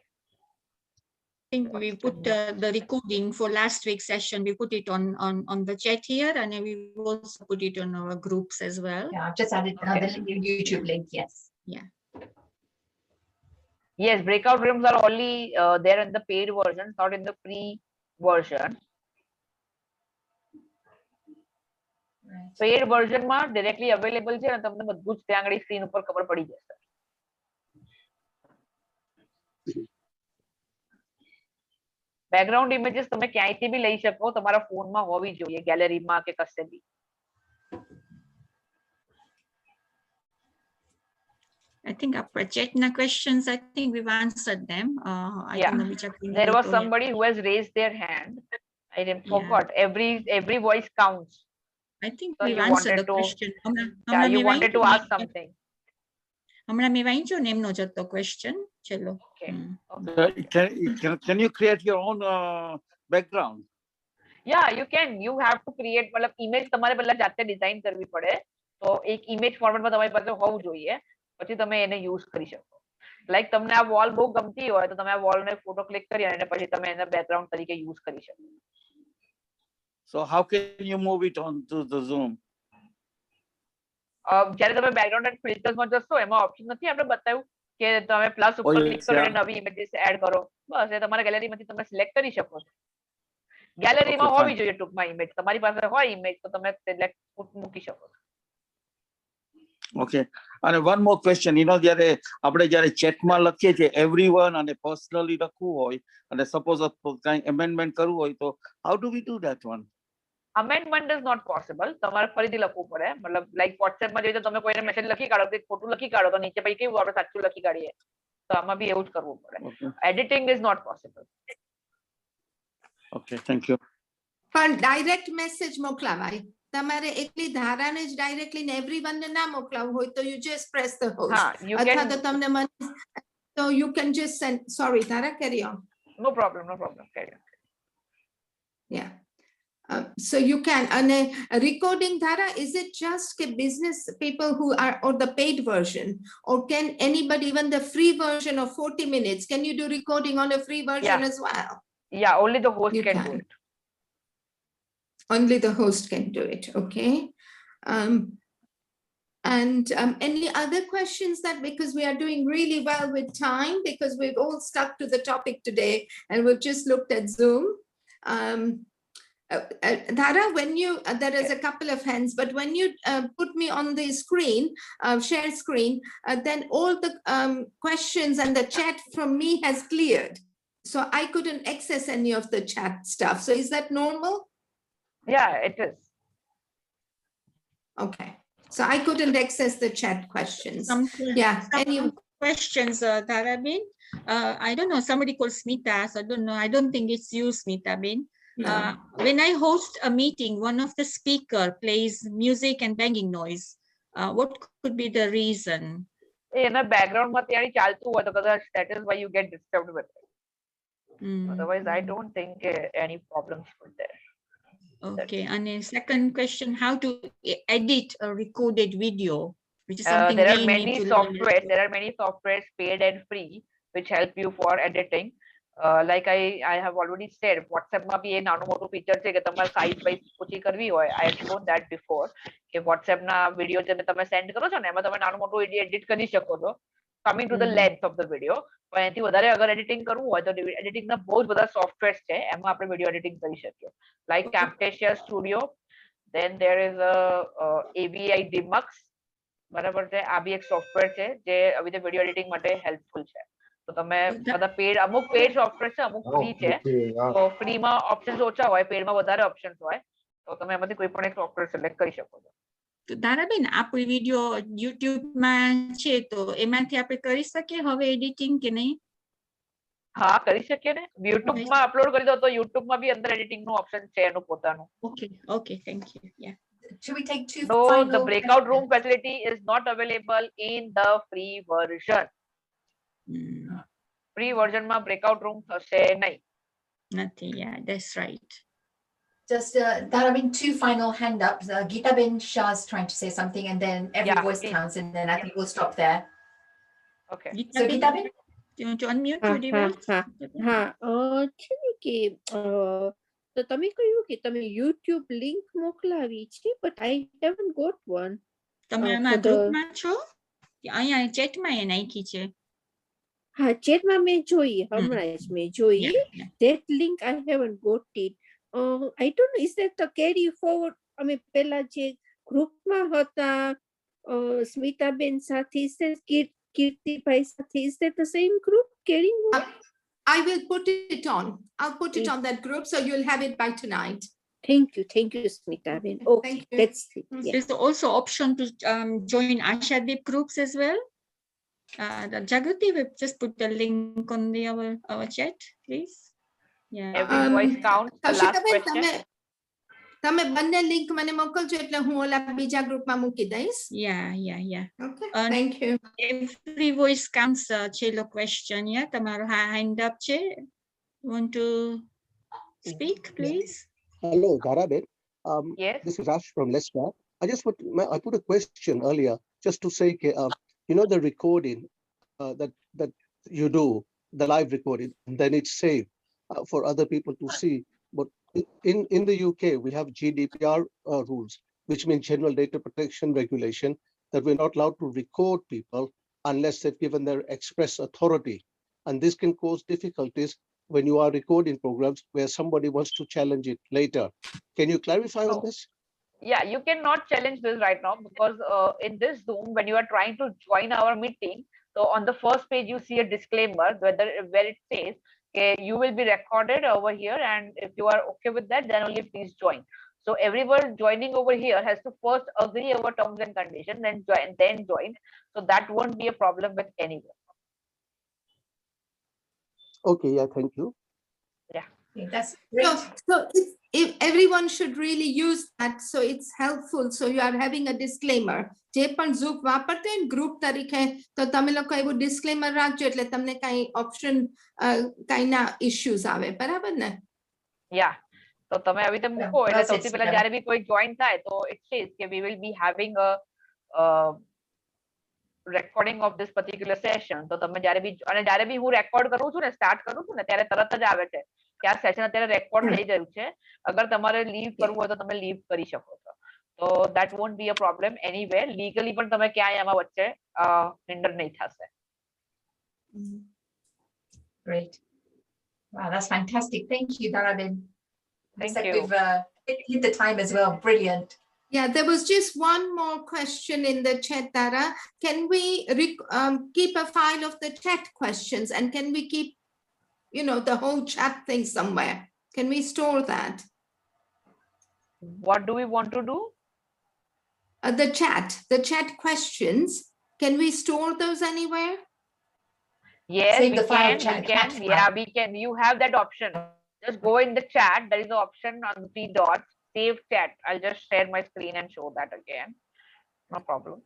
I think we put the recording for last week's session. We put it on the chat here, and we also put it on our groups as well. Yeah, I've just added another YouTube link. Yes. Yeah. Yes, breakout rooms are only there in the paid version, not in the free version. Paid version માં directly available છે અને તમને બધું જ ત્યાં આગળ screen ઉપર ખબર પડી જશે. બેકગ્રાઉન્ડ ઇમેજીસ તમે ક્યાંયથી બી લઈ શકો તમારા ફોનમાં હોવી જોઈએ ગેલેરીમાં કે કશે બી. I think our chatna questions, I think we've answered them. I don't know which There was somebody who has raised their hand. I forgot. Every voice counts. I think so we've answered the question. Yeah, you wanted to ask something. હમણાં મેં વાંચ્યો ને એમનો જ હતો question. ચલો. Can you create your own background? Yeah, you can. You have to create मतलब image તમારે પહેલા જાતે ડિઝાઇન કરવી પડે. તો એક ઇમેજ ફોર્મેટમાં તમારી પાસે હોવું જોઈએ. પછી તમે એને યુઝ કરી શકો. લાઈક તમને આ વોલ બહુ ગમતી હોય તો તમે આ વોલ ને ફોટો ક્લિક કરી અને પછી તમે એને બેકગ્રાઉન્ડ તરીકે યુઝ કરી શકો. So how can you move it on to the Zoom? જ્યારે તમે બેકગ્રાઉન્ડ એન્ડ ફિલ્ટર્સમાં જશો એમાં ઓપ્શન નથી આપણે બતાવ્યું કે તમે પ્લસ ઉપર ક્લિક કરો અને નવી ઇમેજીસ એડ કરો. બસ એ તમારા ગેલેરીમાંથી તમે સિલેક્ટ કરી શકો છો. ગેલેરીમાં હોવી જોઈએ ટૂંકમાં ઇમેજ. તમારી પાસે હોય ઇમેજ તો તમે સિલેક્ટ મૂકી શકો છો. Okay. And one more question, જ્યારે આપણે જ્યારે ચેટમાં લખીએ છીએ everyone અને personally લખવું હોય અને suppose કંઈ amendment કરવું હોય તો how do we do that one? Amendment is not possible. તમારે ફરીથી લખવું પડે. મતલબ લાઈક WhatsApp માં જઈએ તો તમે કોઈને મેસેજ લખી કાઢો કે ખોટું લખી કાઢો તો નીચે પછી કેવું આપણે સાચું લખી કાઢીએ. તો આમાં બી એવું જ કરવું પડે. Editing is not possible. Okay, thank you. પણ ડાયરેક્ટ મેસેજ મોકલાવાય. તમારે એકલી ધારાને જ ડાયરેક્ટલી ને એવરીવન ને ના મોકલાવું હોય તો you just press the host. અથવા તો તમને so you can just send. Sorry, Dhara, carry on. No problem, carry on. Yeah. So you can, and recording, Dhara, is it just business people who are or the paid version, or can anybody, even the free version of 40 minutes, can you do recording on a free version as well? Yeah, only the host can do it. Only the host can do it. Okay. And any other questions that, because we are doing really well with time, because we've all stuck to the topic today and we've just looked at Zoom. Dhara, when you, there is a couple of hands, but when you put me on the screen, share screen, then all the questions and the chat from me has cleared. So I couldn't access any of the chat stuff. So is that normal? Yeah, it is. Okay. So I couldn't access the chat questions. Some Any questions, Dharabin. I don't know, somebody called Smita, so I don't know. I don't think it's you, Smita. No. When I host a meeting, one of the speaker plays music and banging noise. What could be the reason? In a background, that is why you get disturbed with it. Otherwise, I don't think any problems were there. Okay, and the second question, how to edit a recorded video, which is something There are we many need to learn. softwares. There are many softwares, paid and free, which help you for editing. Like I have already said, WhatsApp માં બી એ નાનું મોટું feature છે કે તમારે size by ઓછી કરવી હોય. I have shown that before કે WhatsApp ના video જે તમે send કરો છો ને એમાં તમે નાનું મોટું edit કરી શકો છો. Coming to the length of the video. પણ એનાથી વધારે અગર editing કરવું હોય તો editing ના બહુ જ બધા softwares છે એમાં આપણે video editing કરી શકીએ. Like Camtasia Studio, then there is a AVI Demux. બરાબર છે, આ બી એક સોફ્ટવેર છે જે આવી રીતે વિડિયો એડિટિંગ માટે હેલ્પફુલ છે. તો તમે બધા પેડ, અમુક પેડ સોફ્ટવેર છે, અમુક ફ્રી છે. તો ફ્રીમાં ઓપ્શન્સ ઓછા હોય, પેડમાં વધારે ઓપ્શન્સ હોય. તો તમે એમાંથી કોઈ પણ એક સોફ્ટવેર સિલેક્ટ કરી શકો છો. તો ધારાબેન, આપણી વિડિયો યુટ્યુબમાં છે તો એમાંથી આપણે કરી શકીએ હવે એડિટિંગ કે નહીં? હા, કરી શકીએ ને. યુટ્યુબમાં અપલોડ કરી દો તો યુટ્યુબમાં બી અંદર એડિટિંગનું ઓપ્શન છે એનું પોતાનું. Okay, okay, thank you. Yeah. Should we take two No, final the breakout room questions? facility is not available in the free version. Free version માં breakout room થશે નહીં. Nothing, yeah, that's right. Just there have been two final hand ups. Geeta Ben Shah's trying to say something, and then every voice counts, and then I think we'll stop there. Okay. So Geeta Ben, Do you want to unmute your device? છે ને કે તો તમે કહ્યું કે તમે YouTube link મોકલાવી છે, but I haven't got one. તમે for આમાં the- ગ્રુપમાં છો? અહીંયા ચેટમાં એ નાખી છે. હા, ચેટમાં મેં જોઈ, હમણાં જ મેં જોઈ. That link I haven't got it. I don't know, is that a carry forward? અમે પેલા જે ગ્રુપમાં હતા સ્મિતાબેન સાથે, is that કીર્તિભાઈ સાથે, is that the same group carrying on? I will put it on. I'll put it on that group, so you'll have it by tonight. Thank you, Smitaben. Okay, Thank you. that's it. Yeah. There's also option to join Ashadip groups as well. Jagruti, we've just put the link on the our chat, please. Yeah. Every voice counts. The last કૌશિકાબેન, question. તમે બંને link મને મોકલજો એટલે હું ઓલા બીજા ગ્રુપમાં મૂકી દઈશ. Yeah. Okay, And thank you. every voice counts. Chelo question, yeah. Tamaro hand up, che. Want to speak, please? Hello, Dharaben. Yes. This is Rash from Leicester. I put a question earlier just to say, you know, the recording that you do, the live recording, and then it's saved for other people to see. But in the UK, we have GDPR rules, which means General Data Protection Regulation, that we're not allowed to record people unless they've given their express authority. And this can cause difficulties when you are recording programs where somebody wants to challenge it later. Can you clarify on this? Yeah, you cannot challenge this right now because in this Zoom, when you are trying to join our meeting, so on the first page you see a disclaimer where it says you will be recorded over here, and if you are okay with that, then only please join. So everyone joining over here has to first agree over terms and conditions, then join. So that won't be a problem with anyone. Okay, yeah, thank you. Yeah. Okay, that's great. So if everyone should really use that, so it's helpful. So you are having a disclaimer. જે પણ Zoom વાપરતા હોય group તરીકે, તો તમે લોકો એવું disclaimer રાખજો એટલે તમને કઈ ઓપ્શન કઈ ના ઇશ્યુઝ આવે, બરાબર ને? Yeah. So તમે આવી રીતે મૂકો એટલે well said, સૌથી પહેલા Smita. જ્યારે બી કોઈ જોઈન થાય તો it says કે we will be having a recording of this particular session. તો તમે જ્યારે બી હું રેકોર્ડ કરું છું ને, સ્ટાર્ટ કરું છું ને, ત્યારે તરત જ આવે છે કે આ સેશન અત્યારે રેકોર્ડ થઈ ગયું છે. અગર તમારે લીવ કરવું હોય તો તમે લીવ કરી શકો છો. So that won't be a problem anywhere. Legally પણ તમે ક્યાંય આમાં વચ્ચે hinder નહીં થશે. Great. Wow, that's fantastic. Thank you, Dharaben. Looks Thank like you. we've hit the time as well. Brilliant. Yeah, there was just one more question in the chat, Tara. Can we keep a file of the chat questions, and can we keep, the whole chat thing somewhere? Can we store that? What do we want to do? The chat questions, can we store those anywhere? Yes, Save we the file can, chat. we can. Yeah, we can. You have that option. Just go in the chat. There is an option on 3 dots, save chat. I'll just share my screen and show that again. No problem.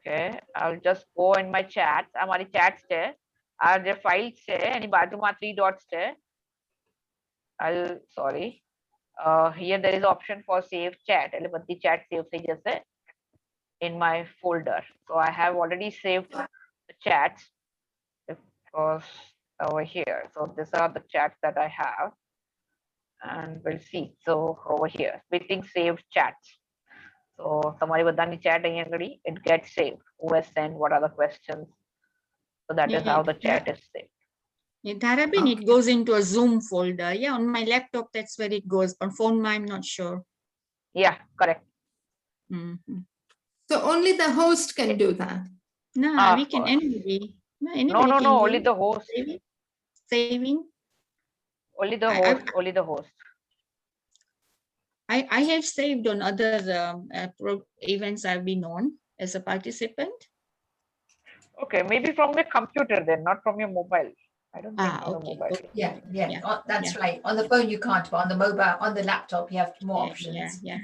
Okay, I'll just go in my chats. અમારી chats છે. આ જે files છે એની બાજુમાં 3 dots છે. Sorry. Here there is option for save chat. એટલે બધી chat save થઈ જશે in my folder. So I have already saved the chats. It was over here. So these are the chats that I have. And we'll see. So over here, splitting saved chats. So તમારી બધાની chat અહીંયા આગળ it gets saved. Who has sent? What are the questions? So that is how the chat is saved. Yeah, Dharabin, it goes into a Zoom folder. Yeah, on my laptop, that's where it goes. On phone, I'm not sure. Yeah, correct. Mhm. So only the host can do that. No, Ah, we can course. anybody. No, anybody No, can do only it. the host. Saving. Only the I- host. Only the host. I have saved on other events I've been on as a participant. Okay, maybe from your computer then, not from your mobile. I don't think from the Okay. mobile. Okay. Yeah, Yeah, that's yeah. right. On the phone you can't, but on the mobile, on the laptop, you have more options. Yeah.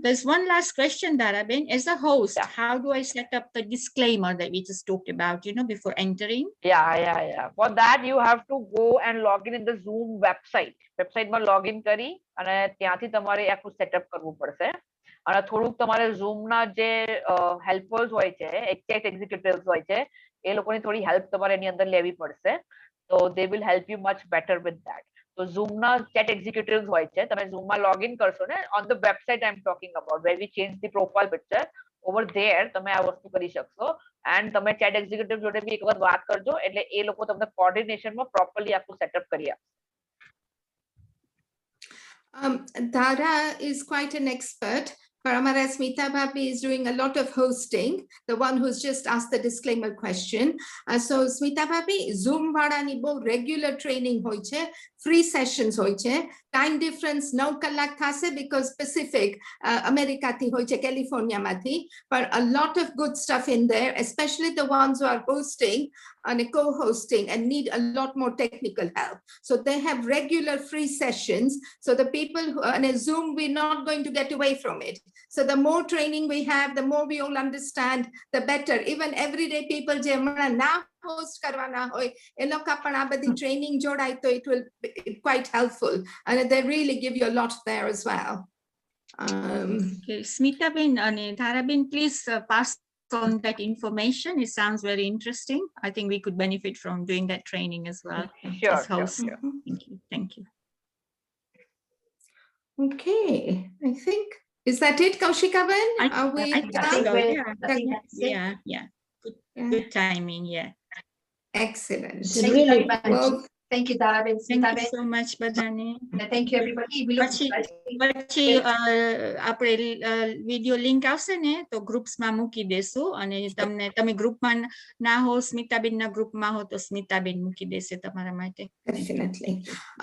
There's one last question, Dharabin. As a host, Yeah. how do I set up the disclaimer that we just talked about, before entering? Yeah. For that, you have to go and log in the Zoom website. Website માં log in કરી અને ત્યાંથી તમારે આખું setup કરવું પડશે. અને થોડુંક તમારે Zoom ના જે helpers હોય છે, chat executives હોય છે, એ લોકોની થોડી help તમારે એની અંદર લેવી પડશે. So they will help you much better with that. So Zoom ના chat executives હોય છે, તમે Zoom માં log in કરશો ને, on the website I'm talking about, where we change the profile picture. Over there તમે આ વસ્તુ કરી શકશો. And તમે chat executive જોડે બી એકવાર વાત કરજો, એટલે એ લોકો તમને coordination માં properly આખું setup કરી આપશે. Dara is quite an expert. Paramara Smita Bhabi is doing a lot of hosting, the one who's just asked the disclaimer question. So Smita Bhabi, Zoom વાળાની બહુ regular training હોય છે, free sessions હોય છે. Time difference 9 કલાક થશે because Pacific, America થી હોય છે, California માંથી. But a lot of good stuff in there, especially the ones who are hosting and co-hosting and need a lot more technical help. So they have regular free sessions. So the people who on a Zoom, we're not going to get away from it. So the more training we have, the more we all understand, the better. Even everyday people જે હમણાં ના host કરવાના હોય, એ લોકો પણ આ બધી training જોડાય તો it will be quite helpful. And they really give you a lot there as well. Okay, Smita-bin and Dharabin, please pass on that information. It sounds very interesting. I think we could benefit from doing that training as well. Sure, as hosts. sure. Thank you. Okay, I think, is that it, Kaushikaben? Are we I think done? so, we're- yeah. I think that's it. Yeah. Yeah. Good timing, yeah. Excellent. Thank you very much. Well, Thank you, Dharabin. Thank you Smita-ben. so much, Badani. Thank you, everybody. We look પછી આપણે video link આવશે ને તો ગ્રુપ્સમાં મૂકી દેશું અને તમે ગ્રુપમાં ના હો, સ્મિતાબેનના ગ્રુપમાં હો તો સ્મિતાબેન મૂકી દેશે તમારા માટે. Definitely.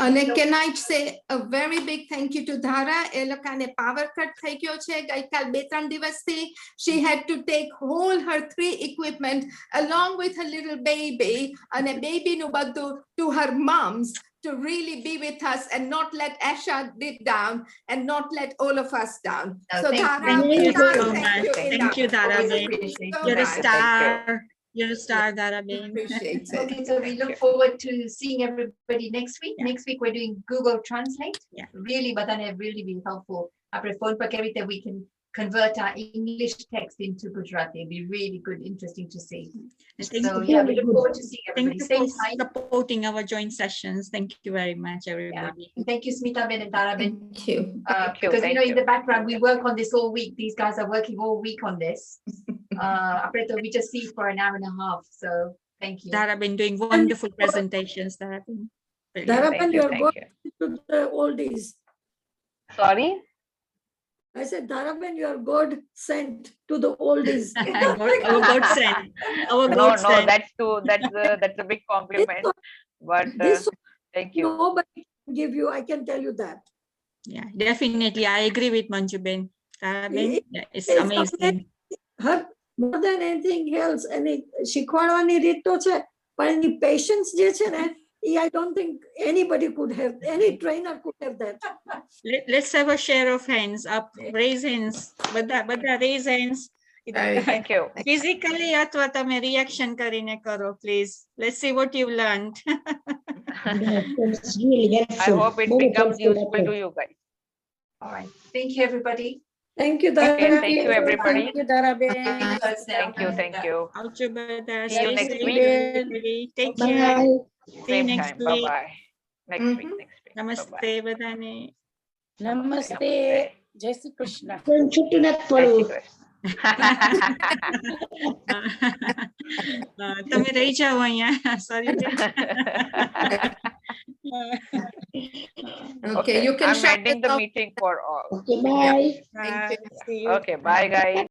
And can I say a very big thank you to Dhara? એ લોકોને power cut થઈ ગયો છે ગઈકાલ 2-3 દિવસથી. She had to take all her 3 equipment along with her little baby and a baby નું બધું to her moms to really be with us and not let Asha dip down and not let all of us down. No, So thank Dhara, Thank we you can't so thank much. you Thank enough. you, Dhara. Always Really appreciate so You're a much. star. You're a star, Dharabin. Appreciate it. Okay, so we look forward to seeing everybody next week. Yeah. Next week, we're doing Google Translate. Yeah. Really, but then it really been helpful. After phone book everything, we can convert our English text into Gujarati. It'd be really good, interesting to see. And thank So you yeah, for- we look forward to seeing Thank everybody. you Stay for tight. supporting our joint sessions. Thank you very much, everybody. And thank you, Smita-ben and Dharabin. Thank you. Thank you, Because thank you know, in you. the background, we work on this all week. These guys are working all week on this. Operator, we just see for an hour and a half. So thank you. Dharabin doing wonderful presentations, Dharabin. Brilliant. Dharaben, Thank you you. are Thank going you. to the oldies. Sorry. I said, Dharaben, you are God sent to the oldies. Our God sent. Our No, God no, sent. that's a big compliment. But This thank you. nobody can give you, I can tell you that. Yeah, definitely. I agree with Manjuben. Taraben, yeah, it's It's amazing. Her more than anything else, એની શીખવાડવાની રીત તો છે, પણ એની patience જે છે ને, I don't think anybody could have, any trainer could have that. Let's have a share of hands up. Raise hands. બધા raise hands. Thank you. Physically અથવા તમે reaction કરીને કરો, please. Let's see what you've learned. It's really I helpful. hope it Very becomes helpful, useful to you guys. All right. Thank you, everybody. Thank you, Okay, Dhara. thank you, everybody. Thank you, Dharaben. Thank you. Thank you. આવજો બધા. See you Stay next safe, week. everybody. Take care. Bye. See you Same next time. Bye week. bye. Next week. Next week. Bye નમસ્તે બધાને. નમસ્તે. જય શ્રી કૃષ્ણ. છૂટું નથી bye. Jai Shri પડવું. Krishna. તમે રહી જાઓ અહીંયા. Sorry. Okay, you can I'm shut ending it the off. meeting for all. Okay, bye. Bye. See you. Okay, bye guys.